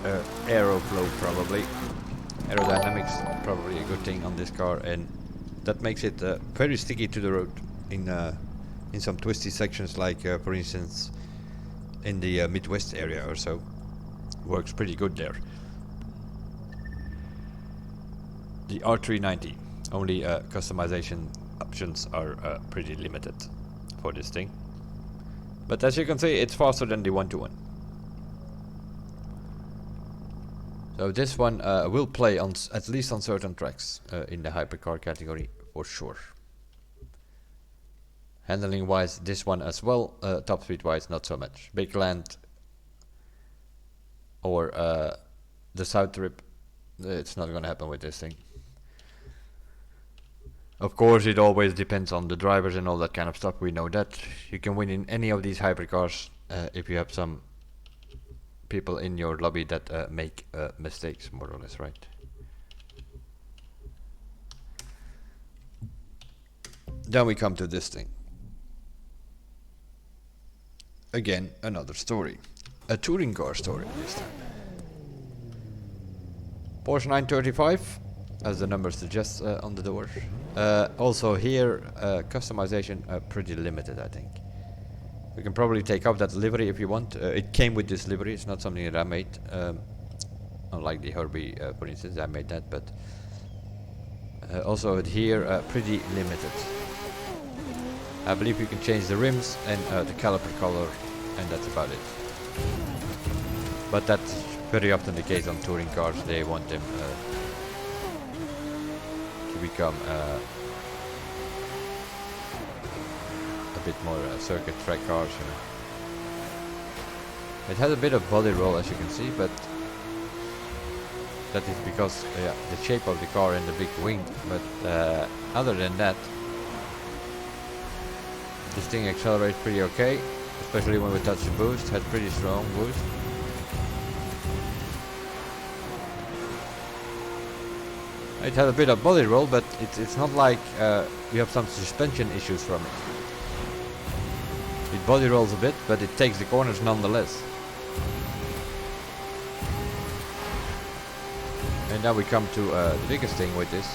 aeroflow probably. Aerodynamics probably a good thing on this car, and that makes it very sticky to the road in some twisty sections, like for instance in the Midwest area or so. Works pretty good there. The R390, only customization options are pretty limited for this thing. But as you can see, it's faster than the 121. So this one will play on at least on certain tracks in the hypercar category for sure. Handling wise, this one as well. Top speed wise, not so much. Big Land or the South Trip, it's not gonna happen with this thing. Of course, it always depends on the drivers and all that kind of stuff. We know that you can win in any of these hypercars if you have some people in your lobby that make mistakes, more or less, right? Then we come to this thing. Again, another story. A touring car story this time. Porsche 935, as the number suggests on the door. Also here, customization pretty limited, I think. You can probably take out that livery if you want. It came with this livery, it's not something that I made. Unlike the Herbie, for instance, I made that, but also here, pretty limited. I believe you can change the rims and the caliper color, and that's about it. But that's very often the case on touring cars. They want them to become a bit more circuit track cars, you know. It has a bit of body roll, as you can see, but that is because the shape of the car and the big wing. But other than that, this thing accelerates pretty okay, especially when we touch the boost. Has pretty strong boost. It has a bit of body roll, but it's not like you have some suspension issues from it. It body rolls a bit, but it takes the corners nonetheless. And now we come to the biggest thing with this.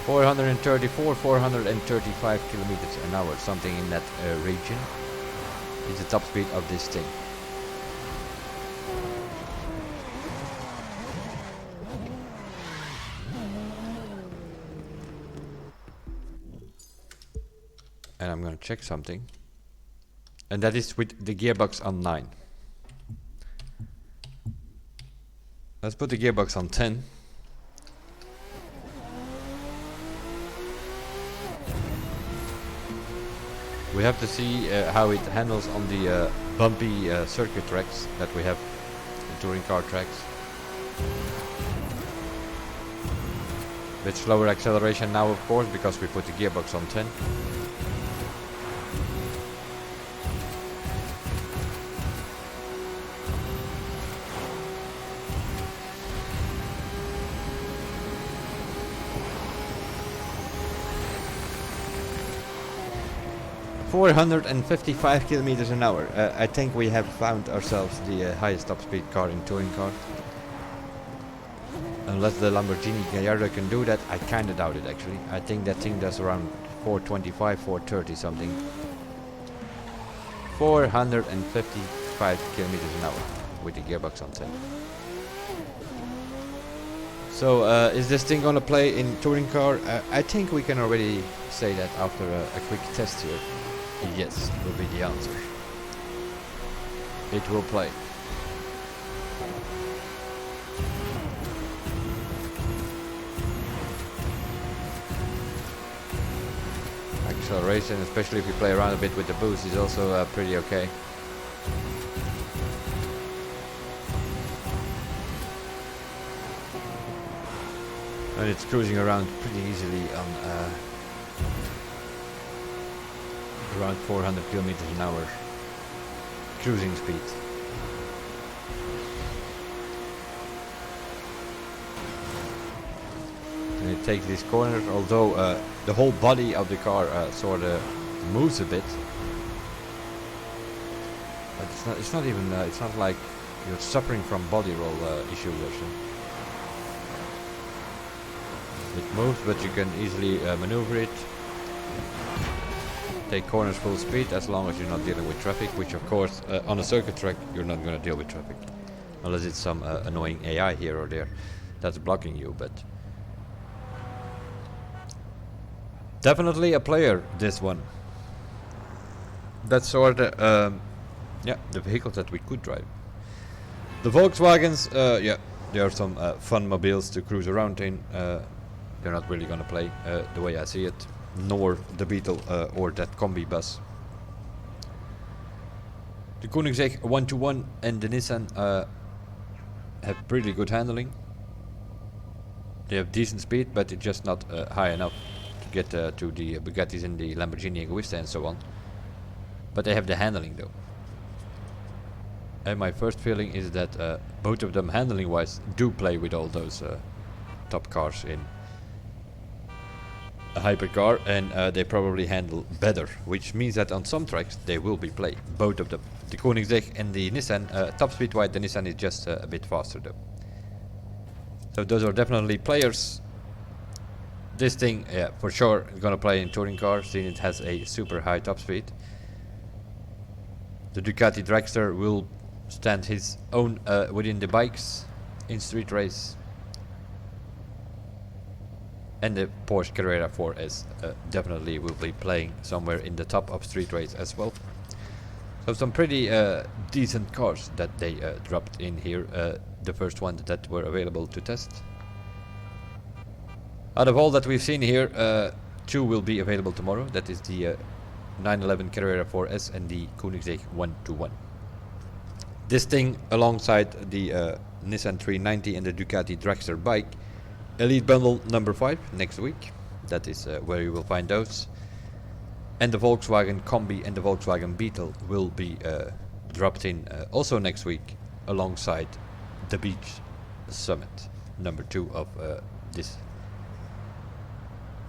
(434, 435 kilometers an hour), something in that region, is the top speed of this thing. And I'm gonna check something, and that is with the gearbox on 9. Let's put the gearbox on 10. We have to see how it handles on the bumpy circuit tracks that we have, the touring car tracks. Bit slower acceleration now, of course, because we put the gearbox on 10. (455 kilometers an hour). I think we have found ourselves the highest top speed car in touring car. Unless the Lamborghini Gallardo can do that, I kinda doubt it actually. I think that thing does around 425, 430 something. 455 kilometers an hour with the gearbox on 10. So is this thing gonna play in touring car? I think we can already say that after a quick test here. Yes, will be the answer. It will play. Acceleration, especially if you play around a bit with the boost, is also pretty okay. And it's cruising around pretty easily on around 400 kilometers an hour cruising speed. And it takes these corners, although the whole body of the car sort of moves a bit. But it's not even it's not like you're suffering from body roll issues or something. It moves, but you can easily maneuver it. Take corners full speed as long as you're not dealing with traffic, which of course on a circuit track you're not going to deal with traffic unless it's some annoying AI here or there that's blocking you. But definitely a player, this one. that's sort of yeah, the vehicles that we could drive. The Volkswagens, yeah, they are some fun mobiles to cruise around in. They're not really gonna play the way I see it, nor the Beetle or that combi bus. The Koenigsegg 121 and the Nissan have pretty good handling. They have decent speed, but it's just not high enough to get to the Bugattis and the Lamborghini Egoista and so on. But they have the handling though. And my first feeling is that both of them handling wise do play with all those top cars in a hypercar, and they probably handle better, which means that on some tracks they will be played, both of them. The Koenigsegg and the Nissan, top speed wise the Nissan is just a bit faster though. So those are definitely players. This thing, yeah, for sure is gonna play in touring cars, since it has a super high top speed. The Ducati Dragster will stand his own within the bikes in street race. And the Porsche Carrera 4S definitely will be playing somewhere in the top of street race as well. So some pretty decent cars that they dropped in here, the first ones that were available to test. Out of all that we've seen here, 2 will be available tomorrow. That is the 911 Carrera 4S and the Koenigsegg 121. This thing alongside the Nissan 390 and the Ducati Dragster bike, Elite Bundle number 5 next week. That is where you will find those. And the Volkswagen Combi and the Volkswagen Beetle will be dropped in also next week alongside the Beach Summit number 2 of this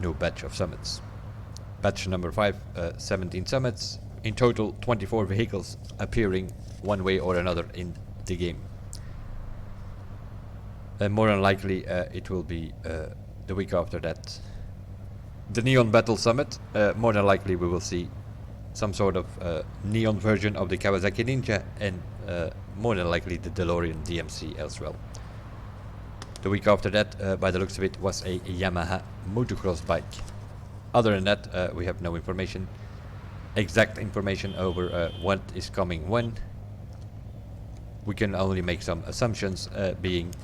new batch of summits. Batch number 5, 17 summits. In total 24 vehicles appearing one way or another in the game. And more than likely it will be the week after that the Neon Battle Summit. More than likely we will see some sort of neon version of the Kawasaki Ninja, and more than likely the DeLorean DMC as well. The week after that, by the looks of it, was a Yamaha motocross bike. Other than that, we have no information, exact information over what is coming when. We can only make some assumptions, being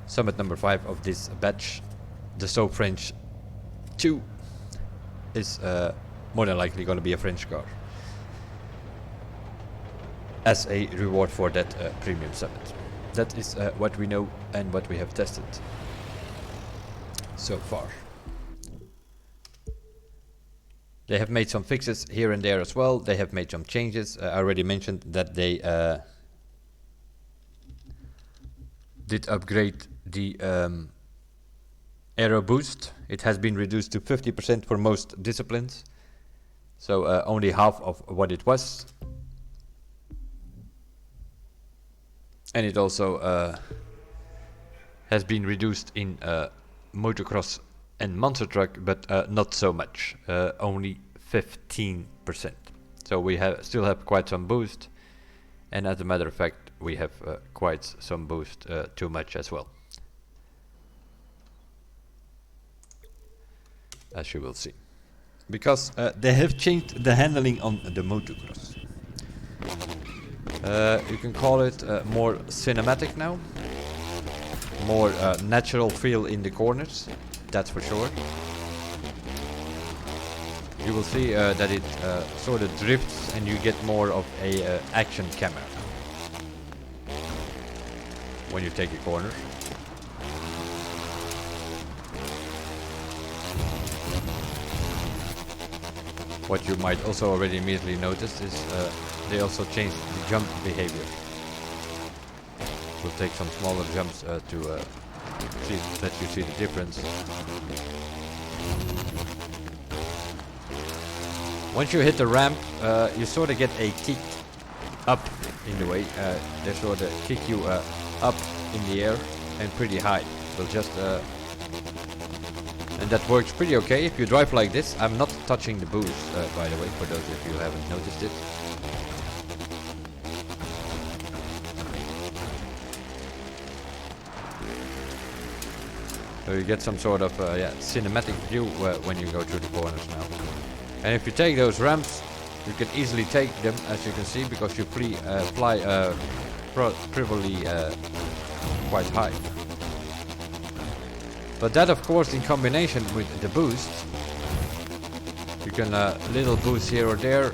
Summit number 5 of this batch, the So French 2, is more than likely going to be a French car as a reward for that premium summit. That is what we know and what we have tested so far. They have made some fixes here and there as well. They have made some changes. I already mentioned that they did upgrade the aero boost. It has been reduced to 50% for most disciplines, so only half of what it was. And it also has been reduced in motocross and monster truck, but not so much, only 15%. So we still have quite some boost, and as a matter of fact we have quite some boost, too much as well, as you will see, because they have changed the handling on the motocross. You can call it more cinematic now, more natural feel in the corners, that's for sure. You will see that it sort of drifts and you get more of a action camera when you take a corner. What you might also already immediately notice is they also changed the jump behavior. We'll take some smaller jumps to see that you see the difference. Once you hit the ramp, you sort of get a kick up in the way. They sort of kick you up in the air and pretty high. So just and that works pretty okay if you drive like this. I'm not touching the boost, by the way, for those of you who haven't noticed it. So you get some sort of cinematic view when you go through the corners now. And if you take those ramps, You can easily take them, as you can see, because you fly probably quite high. But that, of course, in combination with the boost, you can little boost here or there,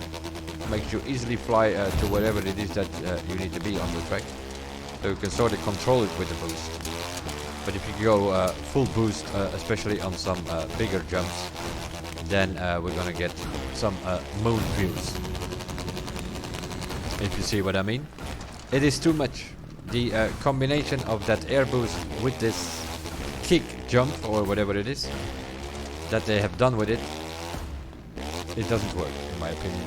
makes you easily fly to wherever it is that you need to be on the track. So you can sort of control it with the boost. But if you go full boost, especially on some bigger jumps, then we're gonna get some moon views. If you see what I mean. It is too much. The combination of that air boost with this kick jump, or whatever it is, that they have done with it, it doesn't work, in my opinion.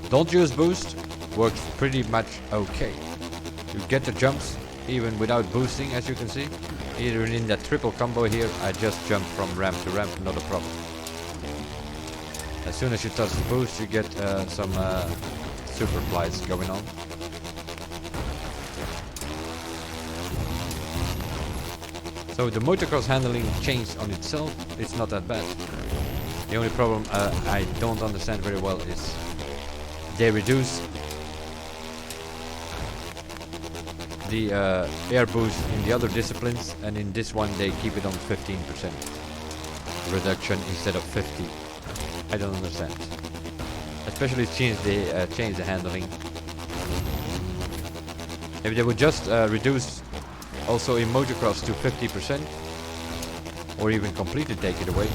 Don't use boost, works pretty much okay. You get the jumps even without boosting, as you can see. Either in that triple combo here, I just jump from ramp to ramp, not a problem. As soon as you touch the boost, you get some super flies going on. So the motocross handling changed on itself, it's not that bad. The only problem I don't understand very well is they reduce the air boost in the other disciplines, and in this one they keep it on 15% reduction instead of 50. I don't understand. Especially since they changed the handling. If they would just reduce also in motocross to 50%, or even completely take it away,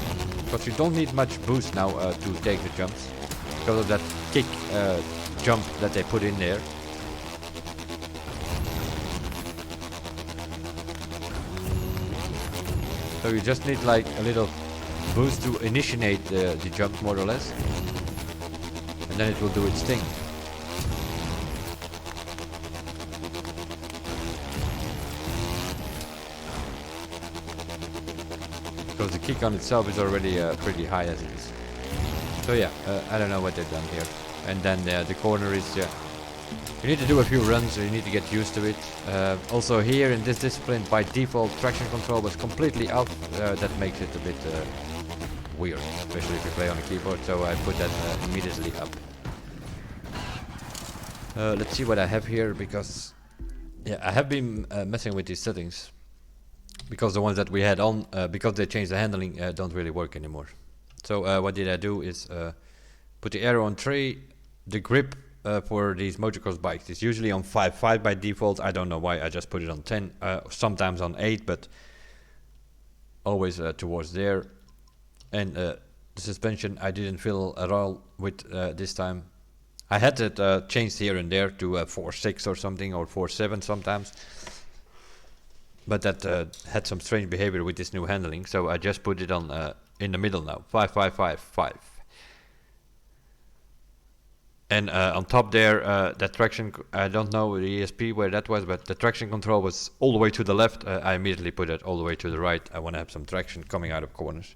because you don't need much boost now to take the jumps, because of that kick jump that they put in there. So you just need like a little boost to initiate the jump, more or less, and then it will do its thing. Because the kick on itself is already pretty high as it is. So yeah, I don't know what they've done here. And then the corner is, yeah, you need to do a few runs, so you need to get used to it. Also here in this discipline, by default, traction control was completely off. That makes it a bit weird, especially if you play on a keyboard, so I put that immediately up. Let's see what I have here, because yeah, I have been messing with these settings, because the ones that we had on, because they changed the handling, don't really work anymore. So what did I do is put the arrow on 3, the grip for these motocross bikes is usually on 5.5 by default. I don't know why, I just put it on 10, sometimes on 8, but always towards there. And the suspension I didn't fill at all with this time. I had it changed here and there to 4.6 or something, or 4.7 sometimes. But that had some strange behavior with this new handling, so I just put it on in the middle now, 5.5.5.5. And on top there, that traction, I don't know the ESP where that was, but the traction control was all the way to the left. I immediately put it all the way to the right. I want to have some traction coming out of corners.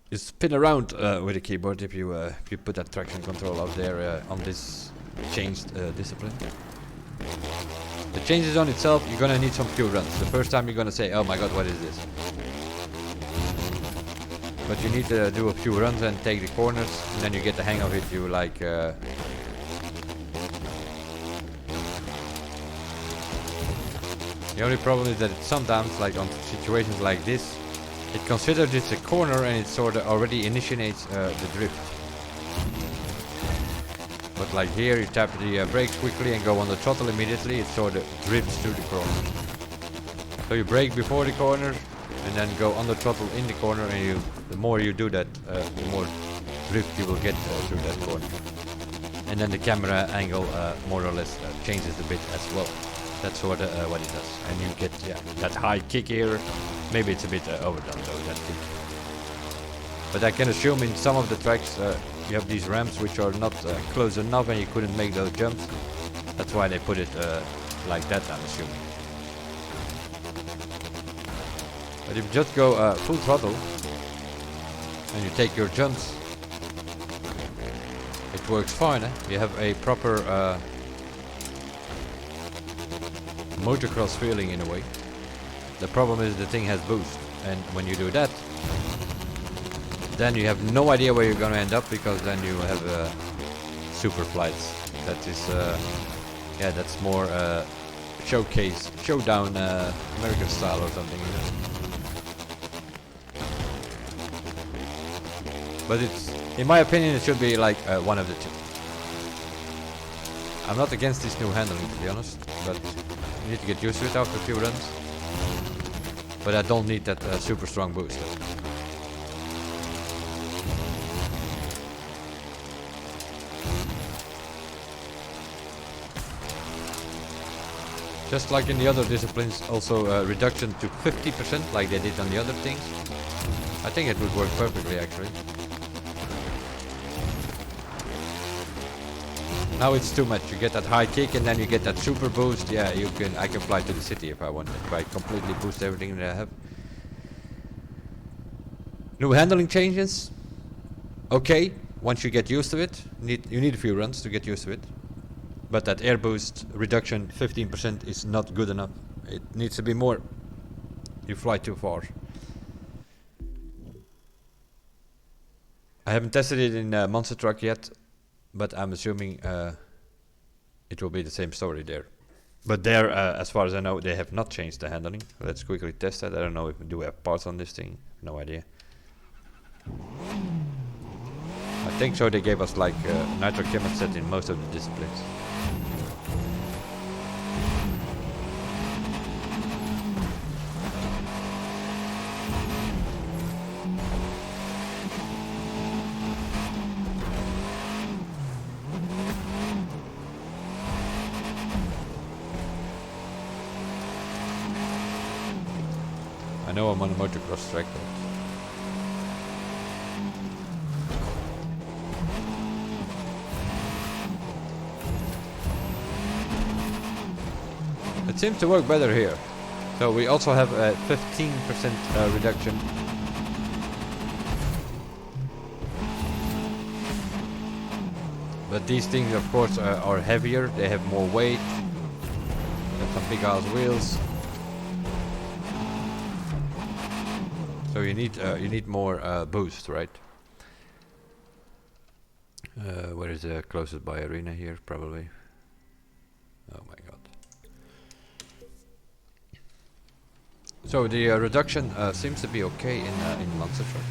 You spin around with the keyboard if you put that traction control out there on this changed discipline. The changes on itself, you're gonna need some few runs. The first time you're gonna say, oh my god, what is this? But you need to do a few runs and take the corners, and then you get the hang of it. You like the only problem is that sometimes, like on situations like this, it considers it's a corner and it sort of already initiates the drift. But like here, you tap the brakes quickly and go on the throttle immediately, it sort of drifts through the corner. So you brake before the corner and then go on the throttle in the corner, and the more you do that, the more drift you will get through that corner. And then the camera angle more or less changes a bit as well. That's sort of what it does. And you get that high kick here. Maybe it's a bit overdone though, that kick. But I can assume in some of the tracks you have these ramps which are not close enough and you couldn't make those jumps. That's why they put it like that, I'm assuming. But if you just go full throttle and you take your jumps, it works fine. You have a proper motocross feeling in a way. The problem is the thing has boost, and when you do that, then you have no idea where you're gonna end up, because then you have super flights. That is, yeah, that's more showdown, American style or something. You know? But it's, in my opinion, it should be like one of the two. I'm not against this new handling, to be honest, but you need to get used to it after a few runs. But I don't need that super strong boost. Just like in the other disciplines, also reduction to 50% like they did on the other things. I think it would work perfectly actually. Now it's too much. You get that high kick and then you get that super boost. Yeah, I can fly to the city if I want. If I completely boost everything that I have. New handling changes. Okay, once you get used to it, you need a few runs to get used to it. But that air boost reduction 15% is not good enough. It needs to be more. You fly too far. I haven't tested it in Monster Truck yet, but I'm assuming it will be the same story there. But there, as far as I know, they have not changed the handling. Let's quickly test that. I don't know if we do have parts on this thing. No idea. I think so. They gave us like nitro chemist set in most of the disciplines. I know I'm on a motocross track, but it seems to work better here. So we also have a 15% reduction. But these things, of course, are heavier. They have more weight. They have some big ass wheels. So you need more boost, right? Where is the closest by arena here? Probably. Oh my god. So the reduction seems to be okay in Monster Truck.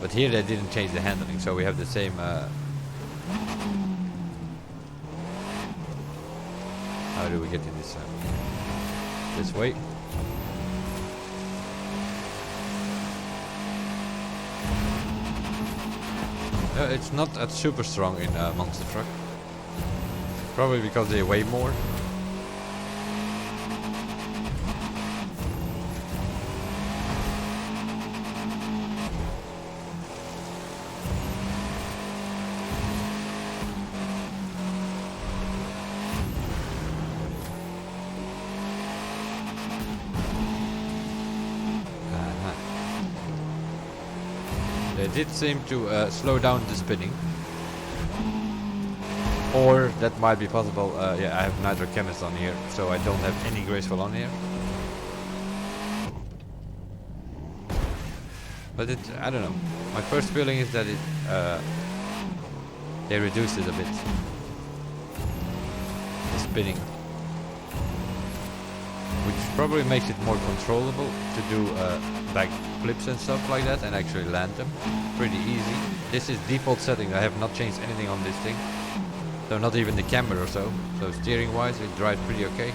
But here they didn't change the handling, so we have the same. How do we get in this? This way. It's not that super strong in Monster Truck. Probably because they weigh more. They did seem to slow down the spinning. Or that might be possible. Yeah, I have Nitro Chemist on here, so I don't have any graceful on here. But it, I don't know. My first feeling is that it they reduced it a bit. The spinning. Which probably makes it more controllable to do back flips and stuff like that and actually land them pretty easy. This is default setting. I have not changed anything on this thing. So not even the camber or so. So steering wise it drives pretty okay.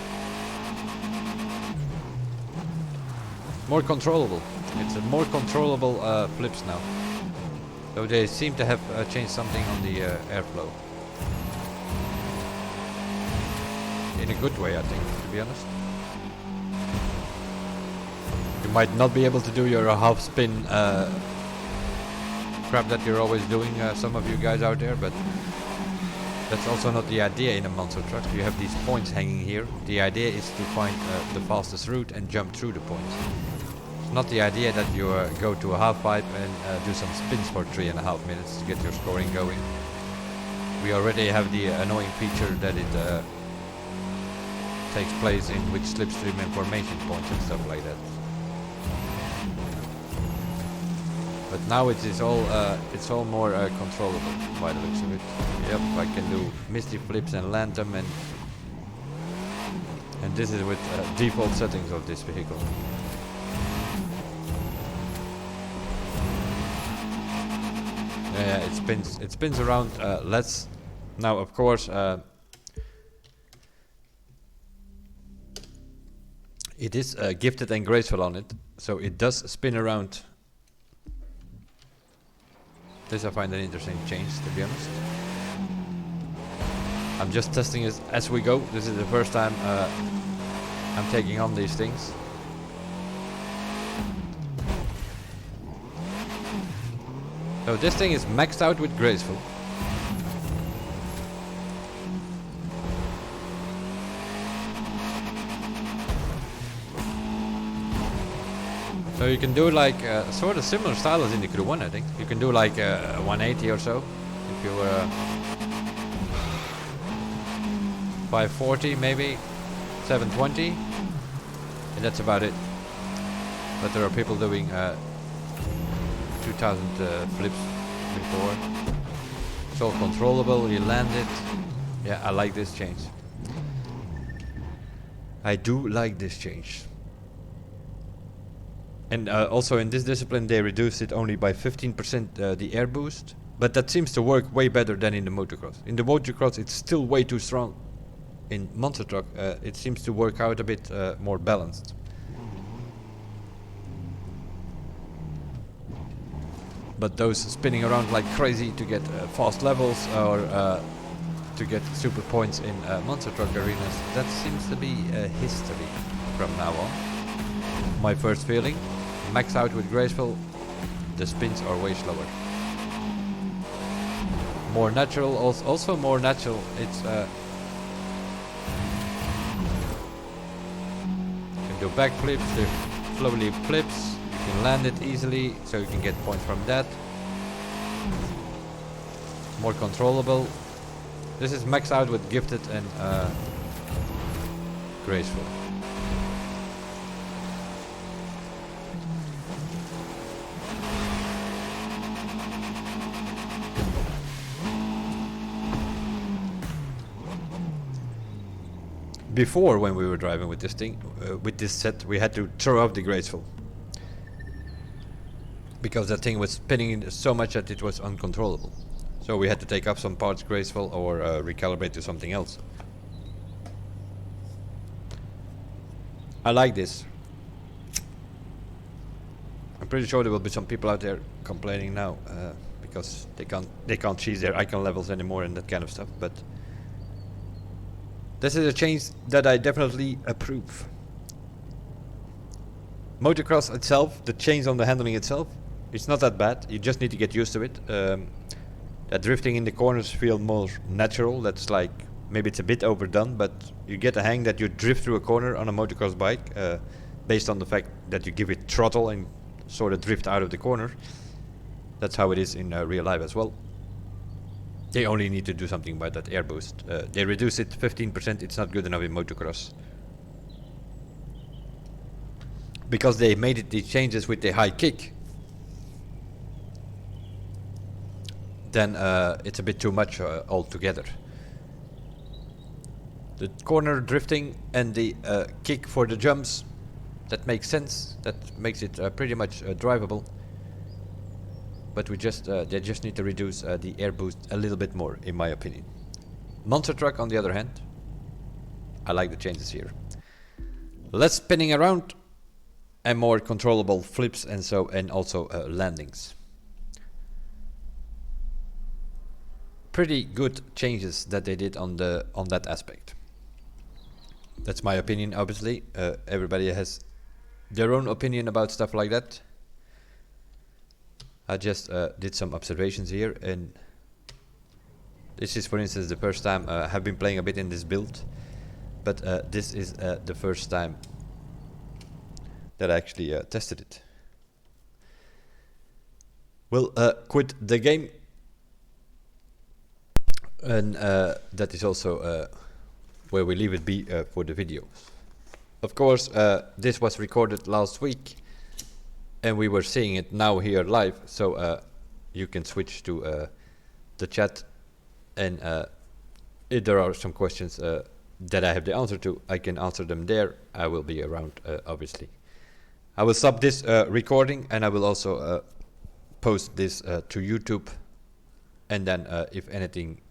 More controllable. It's a more controllable flips now. So they seem to have changed something on the airflow. In a good way, I think, to be honest. You might not be able to do your half spin crap that you're always doing, some of you guys out there, but that's also not the idea in a monster truck. You have these points hanging here. The idea is to find the fastest route and jump through the points. It's not the idea that you go to a half pipe and do some spins for 3.5 minutes to get your scoring going. We already have the annoying feature that it takes place in which slipstream and formation points and stuff like that. But now it's all more controllable by the looks of it. Yep, I can do misty flips and land them, and this is with default settings of this vehicle. Yeah, it spins around less. Now, of course, it is gifted and graceful on it, so it does spin around. This I find an interesting change, to be honest. I'm just testing it as we go. This is the first time I'm taking on these things. So this thing is maxed out with graceful. So you can do like sort of similar style as in the Crew 1, I think. You can do like a 180 or so. If you 540 maybe, 720. And that's about it. But there are people doing 2000 flips before. It's all controllable, you land it. Yeah, I like this change. I do like this change. And also in this discipline they reduced it only by 15% the air boost. But that seems to work way better than in the motocross. In the motocross it's still way too strong. In Monster Truck it seems to work out a bit more balanced. But those spinning around like crazy to get fast levels or to get super points in Monster Truck arenas, that seems to be history from now on. My first feeling, maxed out with graceful, the spins are way slower. More natural, also more natural. It's you can do backflips, do slowly flips. You can land it easily, so you can get points from that. More controllable. This is maxed out with gifted and graceful. Before, when we were driving with this thing, with this set, we had to throw off the graceful. Because that thing was spinning so much that it was uncontrollable. So we had to take off some parts graceful or recalibrate to something else. I like this. I'm pretty sure there will be some people out there complaining now because they can't choose their icon levels anymore and that kind of stuff. But this is a change that I definitely approve. Motocross itself, the change on the handling itself, it's not that bad. You just need to get used to it. That drifting in the corners feel more natural. That's like, maybe it's a bit overdone, but you get a hang that you drift through a corner on a motocross bike based on the fact that you give it throttle and sort of drift out of the corner. That's how it is in real life as well. They only need to do something about that air boost. They reduce it 15%, it's not good enough in motocross. Because they made it these changes with the high kick. Then it's a bit too much altogether. The corner drifting and the kick for the jumps, that makes sense. That makes it pretty much drivable. But they just need to reduce the air boost a little bit more, in my opinion. Monster Truck, on the other hand, I like the changes here. Less spinning around and more controllable flips and also landings. Pretty good changes that they did on that aspect. That's my opinion, obviously. Everybody has their own opinion about stuff like that. I just did some observations here, and this is, for instance, the first time I have been playing a bit in this build, but this is the first time that I actually tested it. We'll quit the game, and that is also where we leave it be for the video. Of course, this was recorded last week, and we were seeing it now here live, so you can switch to the chat, and if there are some questions that I have the answer to, I can answer them there. I will be around, obviously. I will stop this recording, and I will also post this to YouTube, and then if anything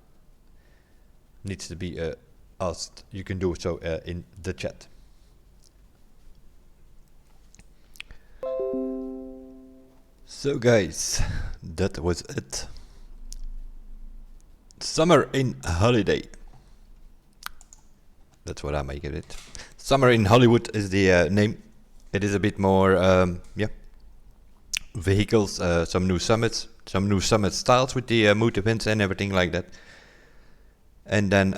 needs to be asked, you can do so in the chat. So guys, that was it. Summer in Holiday. That's what I make of it. Summer in Hollywood is the name. It is a bit more, vehicles, some new summit styles with the mood events and everything like that. And then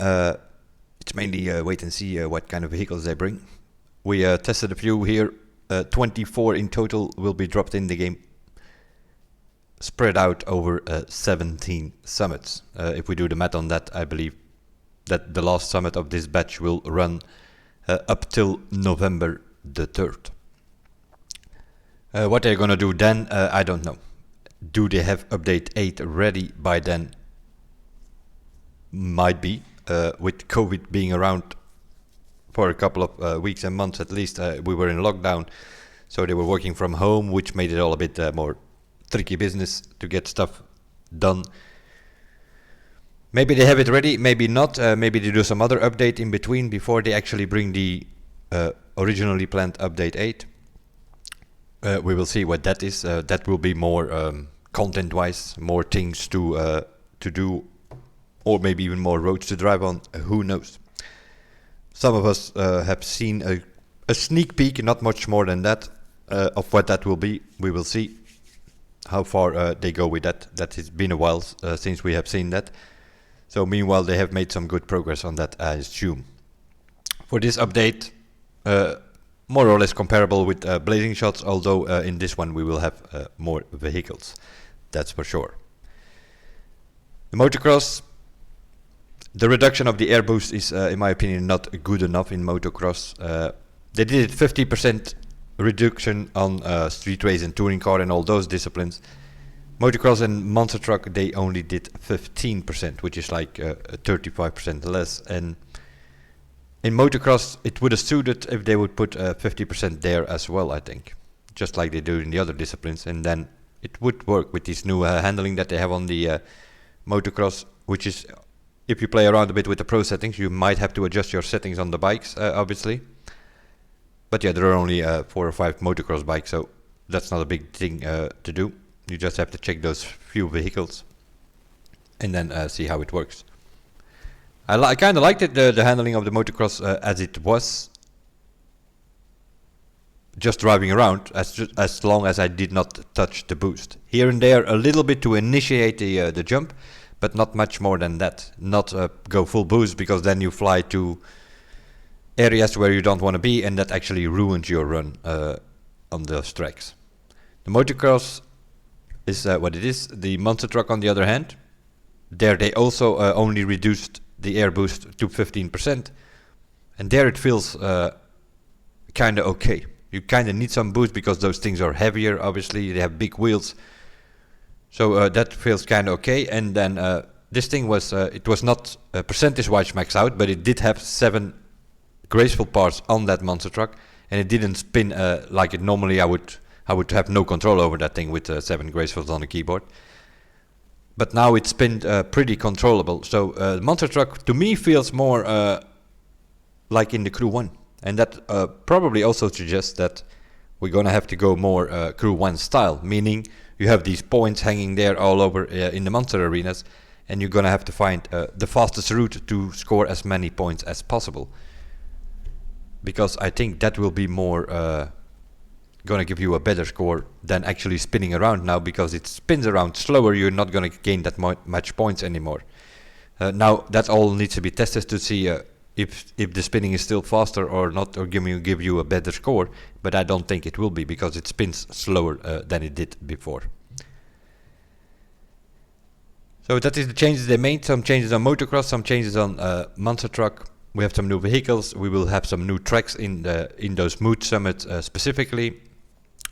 it's mainly wait and see what kind of vehicles they bring. We tested a few here. 24 in total will be dropped in the game, spread out over 17 summits. If we do the math on that, I believe that the last summit of this batch will run up till November the 3rd. What they're gonna do then, I don't know. Do they have update 8 ready by then? Might be. With COVID being around for a couple of weeks and months at least, we were in lockdown, so they were working from home, which made it all a bit more tricky business to get stuff done. Maybe they have it ready, maybe not. Maybe they do some other update in between before they actually bring the originally planned update 8. We will see what that is. That will be more content-wise, more things to do, or maybe even more roads to drive on. Who knows? Some of us have seen a sneak peek, not much more than that, of what that will be. We will see how far they go with that. That has been a while since we have seen that. So meanwhile, they have made some good progress on that, I assume. For this update, more or less comparable with Blazing Shots, although in this one we will have more vehicles. That's for sure. The motocross, the reduction of the airboost is, in my opinion, not good enough in motocross. They did 50% reduction on street race and touring car and all those disciplines. Motocross and monster truck, they only did 15%, which is like 35% less. And in motocross, it would have suited if they would put 50% there as well, I think. Just like they do in the other disciplines. And then it would work with this new handling that they have on the motocross, which is, if you play around a bit with the pro settings, you might have to adjust your settings on the bikes, obviously. But yeah, there are only 4 or 5 motocross bikes, so that's not a big thing to do. You just have to check those few vehicles and then see how it works. I kind of liked it, the handling of the motocross as it was. Just driving around, as long as I did not touch the boost. Here and there, a little bit to initiate the jump, but not much more than that. Not go full boost, because then you fly to areas where you don't want to be, and that actually ruins your run on those tracks. The motocross is what it is. The monster truck, on the other hand, there they also only reduced the air boost to 15%, and there it feels kind of okay. You kind of need some boost because those things are heavier, obviously. They have big wheels, so that feels kind of okay. And then this thing was, it was not percentage-wise maxed out, but it did have 7 graceful parts on that monster truck, and it didn't spin like it normally. I would have no control over that thing with 7 gracefuls on the keyboard. But now it's spinned pretty controllable. So the monster truck to me feels more like in the Crew 1. And that probably also suggests that we're going to have to go more Crew 1 style. Meaning you have these points hanging there all over in the monster arenas. And you're going to have to find the fastest route to score as many points as possible. Because I think that will be more going to give you a better score than actually spinning around now, because it spins around slower. You're not going to gain that much points anymore. Now that all needs to be tested to see if the spinning is still faster or not, or give you a better score. But I don't think it will be, because it spins slower than it did before. So that is the changes they made. Some changes on motocross, some changes on monster truck. We have some new vehicles. We will have some new tracks in those mood summits specifically.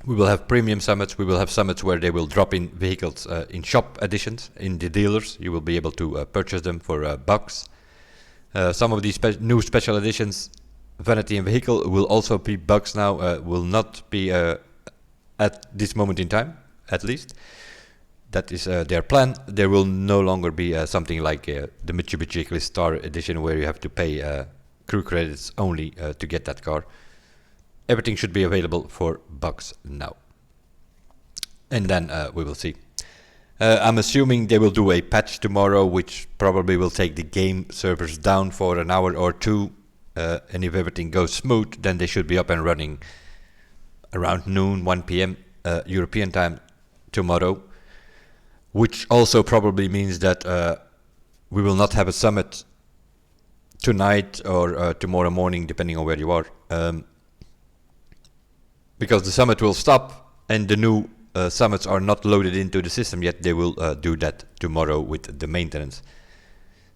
We will have premium summits. We will have summits where they will drop in vehicles in shop editions in the dealers. You will be able to purchase them for bucks. Some of these new special editions, vanity and vehicle, will also be bucks now. Will not be at this moment in time, at least. That is their plan. There will no longer be something like the Mitsubishi Eclipse Star edition where you have to pay crew credits only to get that car. Everything should be available for bucks now. And then we will see. I'm assuming they will do a patch tomorrow, which probably will take the game servers down for an hour or two. And if everything goes smooth, then they should be up and running around noon, 1 p.m. European time tomorrow. Which also probably means that we will not have a summit tonight or tomorrow morning, depending on where you are. Because the summit will stop and the new summits are not loaded into the system yet. They will do that tomorrow with the maintenance.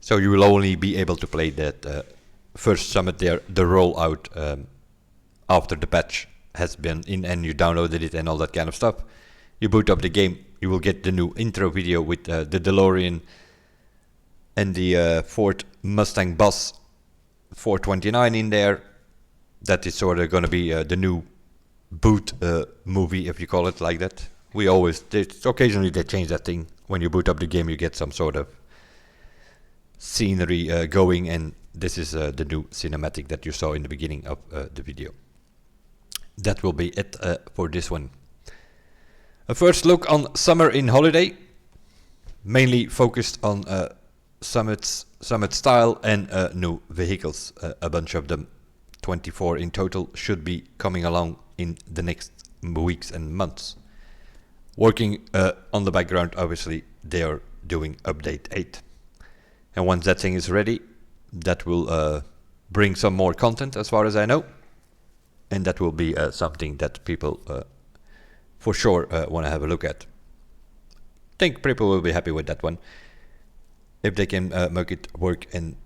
So you will only be able to play that first summit there, the rollout, after the patch has been in and you downloaded it and all that kind of stuff. You boot up the game, you will get the new intro video with the DeLorean and the Ford Mustang Bus 429 in there. That is sort of going to be the new boot movie, if you call it like that. Occasionally they change that thing. When you boot up the game, you get some sort of scenery going, and this is the new cinematic that you saw in the beginning of the video. That will be it for this one. A first look on Summer in Holiday, mainly focused on summit style and new vehicles. A bunch of them, 24 in total, should be coming along in the next weeks and months. Working on the background, obviously, they are doing update 8. And once that thing is ready, that will bring some more content as far as I know. And that will be something that people for sure want to have a look at. I think people will be happy with that one. If they can make it work and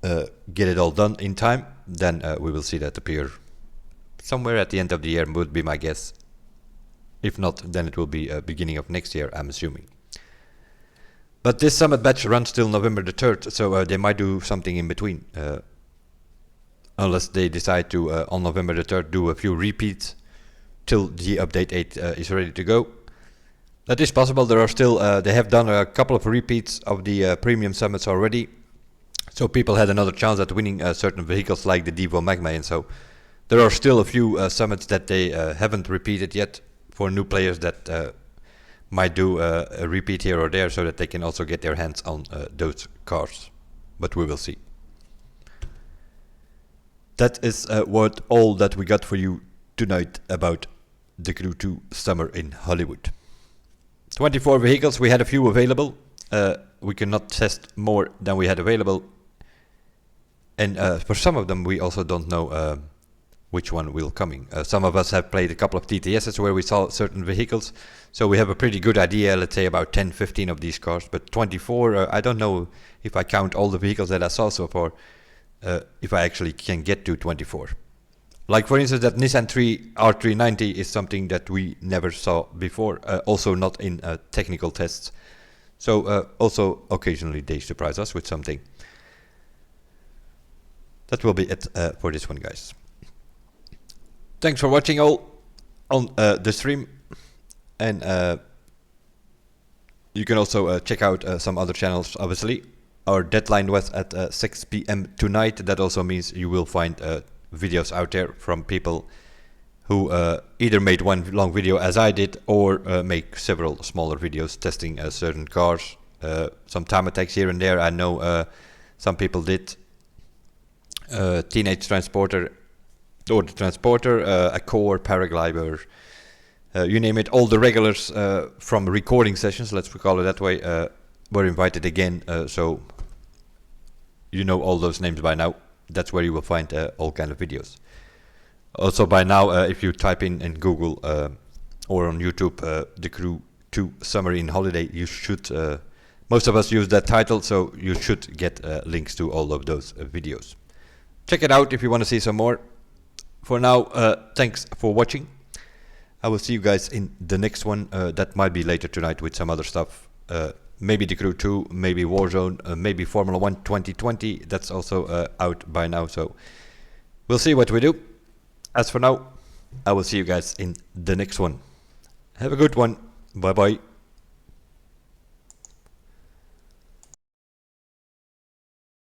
get it all done in time, then we will see that appear somewhere at the end of the year, would be my guess. If not, then it will be beginning of next year, I'm assuming. But this summit batch runs till November the 3rd, so they might do something in between. Unless they decide to, on November the 3rd, do a few repeats till the update 8 is ready to go. That is possible. There are still, they have done a couple of repeats of the premium summits already. So people had another chance at winning certain vehicles like the Devo Magma, and so there are still a few summits that they haven't repeated yet for new players that might do a repeat here or there so that they can also get their hands on those cars. But we will see. That is all that we got for you tonight about the Crew 2 Summer in Hollywood. 24 vehicles, we had a few available. We cannot test more than we had available. And for some of them we also don't know which one will coming. Some of us have played a couple of TTSs where we saw certain vehicles, so we have a pretty good idea, let's say about 10-15 of these cars, but 24, I don't know if I count all the vehicles that I saw so far, if I actually can get to 24. Like for instance that Nissan R390 is something that we never saw before, also not in technical tests, so also occasionally they surprise us with something. That will be it for this one, guys. Thanks for watching all on the stream, and you can also check out some other channels. Obviously, our deadline was at 6 p.m. tonight. That also means you will find videos out there from people who either made one long video as I did, or make several smaller videos testing certain cars. Some time attacks here and there. I know some people did. Teenage Transporter, or the Transporter, a core, Paraglider, you name it, all the regulars from recording sessions, let's call it that way, were invited again, so you know all those names by now. That's where you will find all kind of videos. Also by now, if you type in Google or on YouTube the Crew 2 Summer in Holiday, you should, most of us use that title, so you should get links to all of those videos. Check it out if you want to see some more. For now, thanks for watching. I will see you guys in the next one. That might be later tonight with some other stuff. Maybe The Crew 2, maybe Warzone, maybe Formula 1 2020. That's also out by now, so we'll see what we do. As for now, I will see you guys in the next one. Have a good one. Bye bye.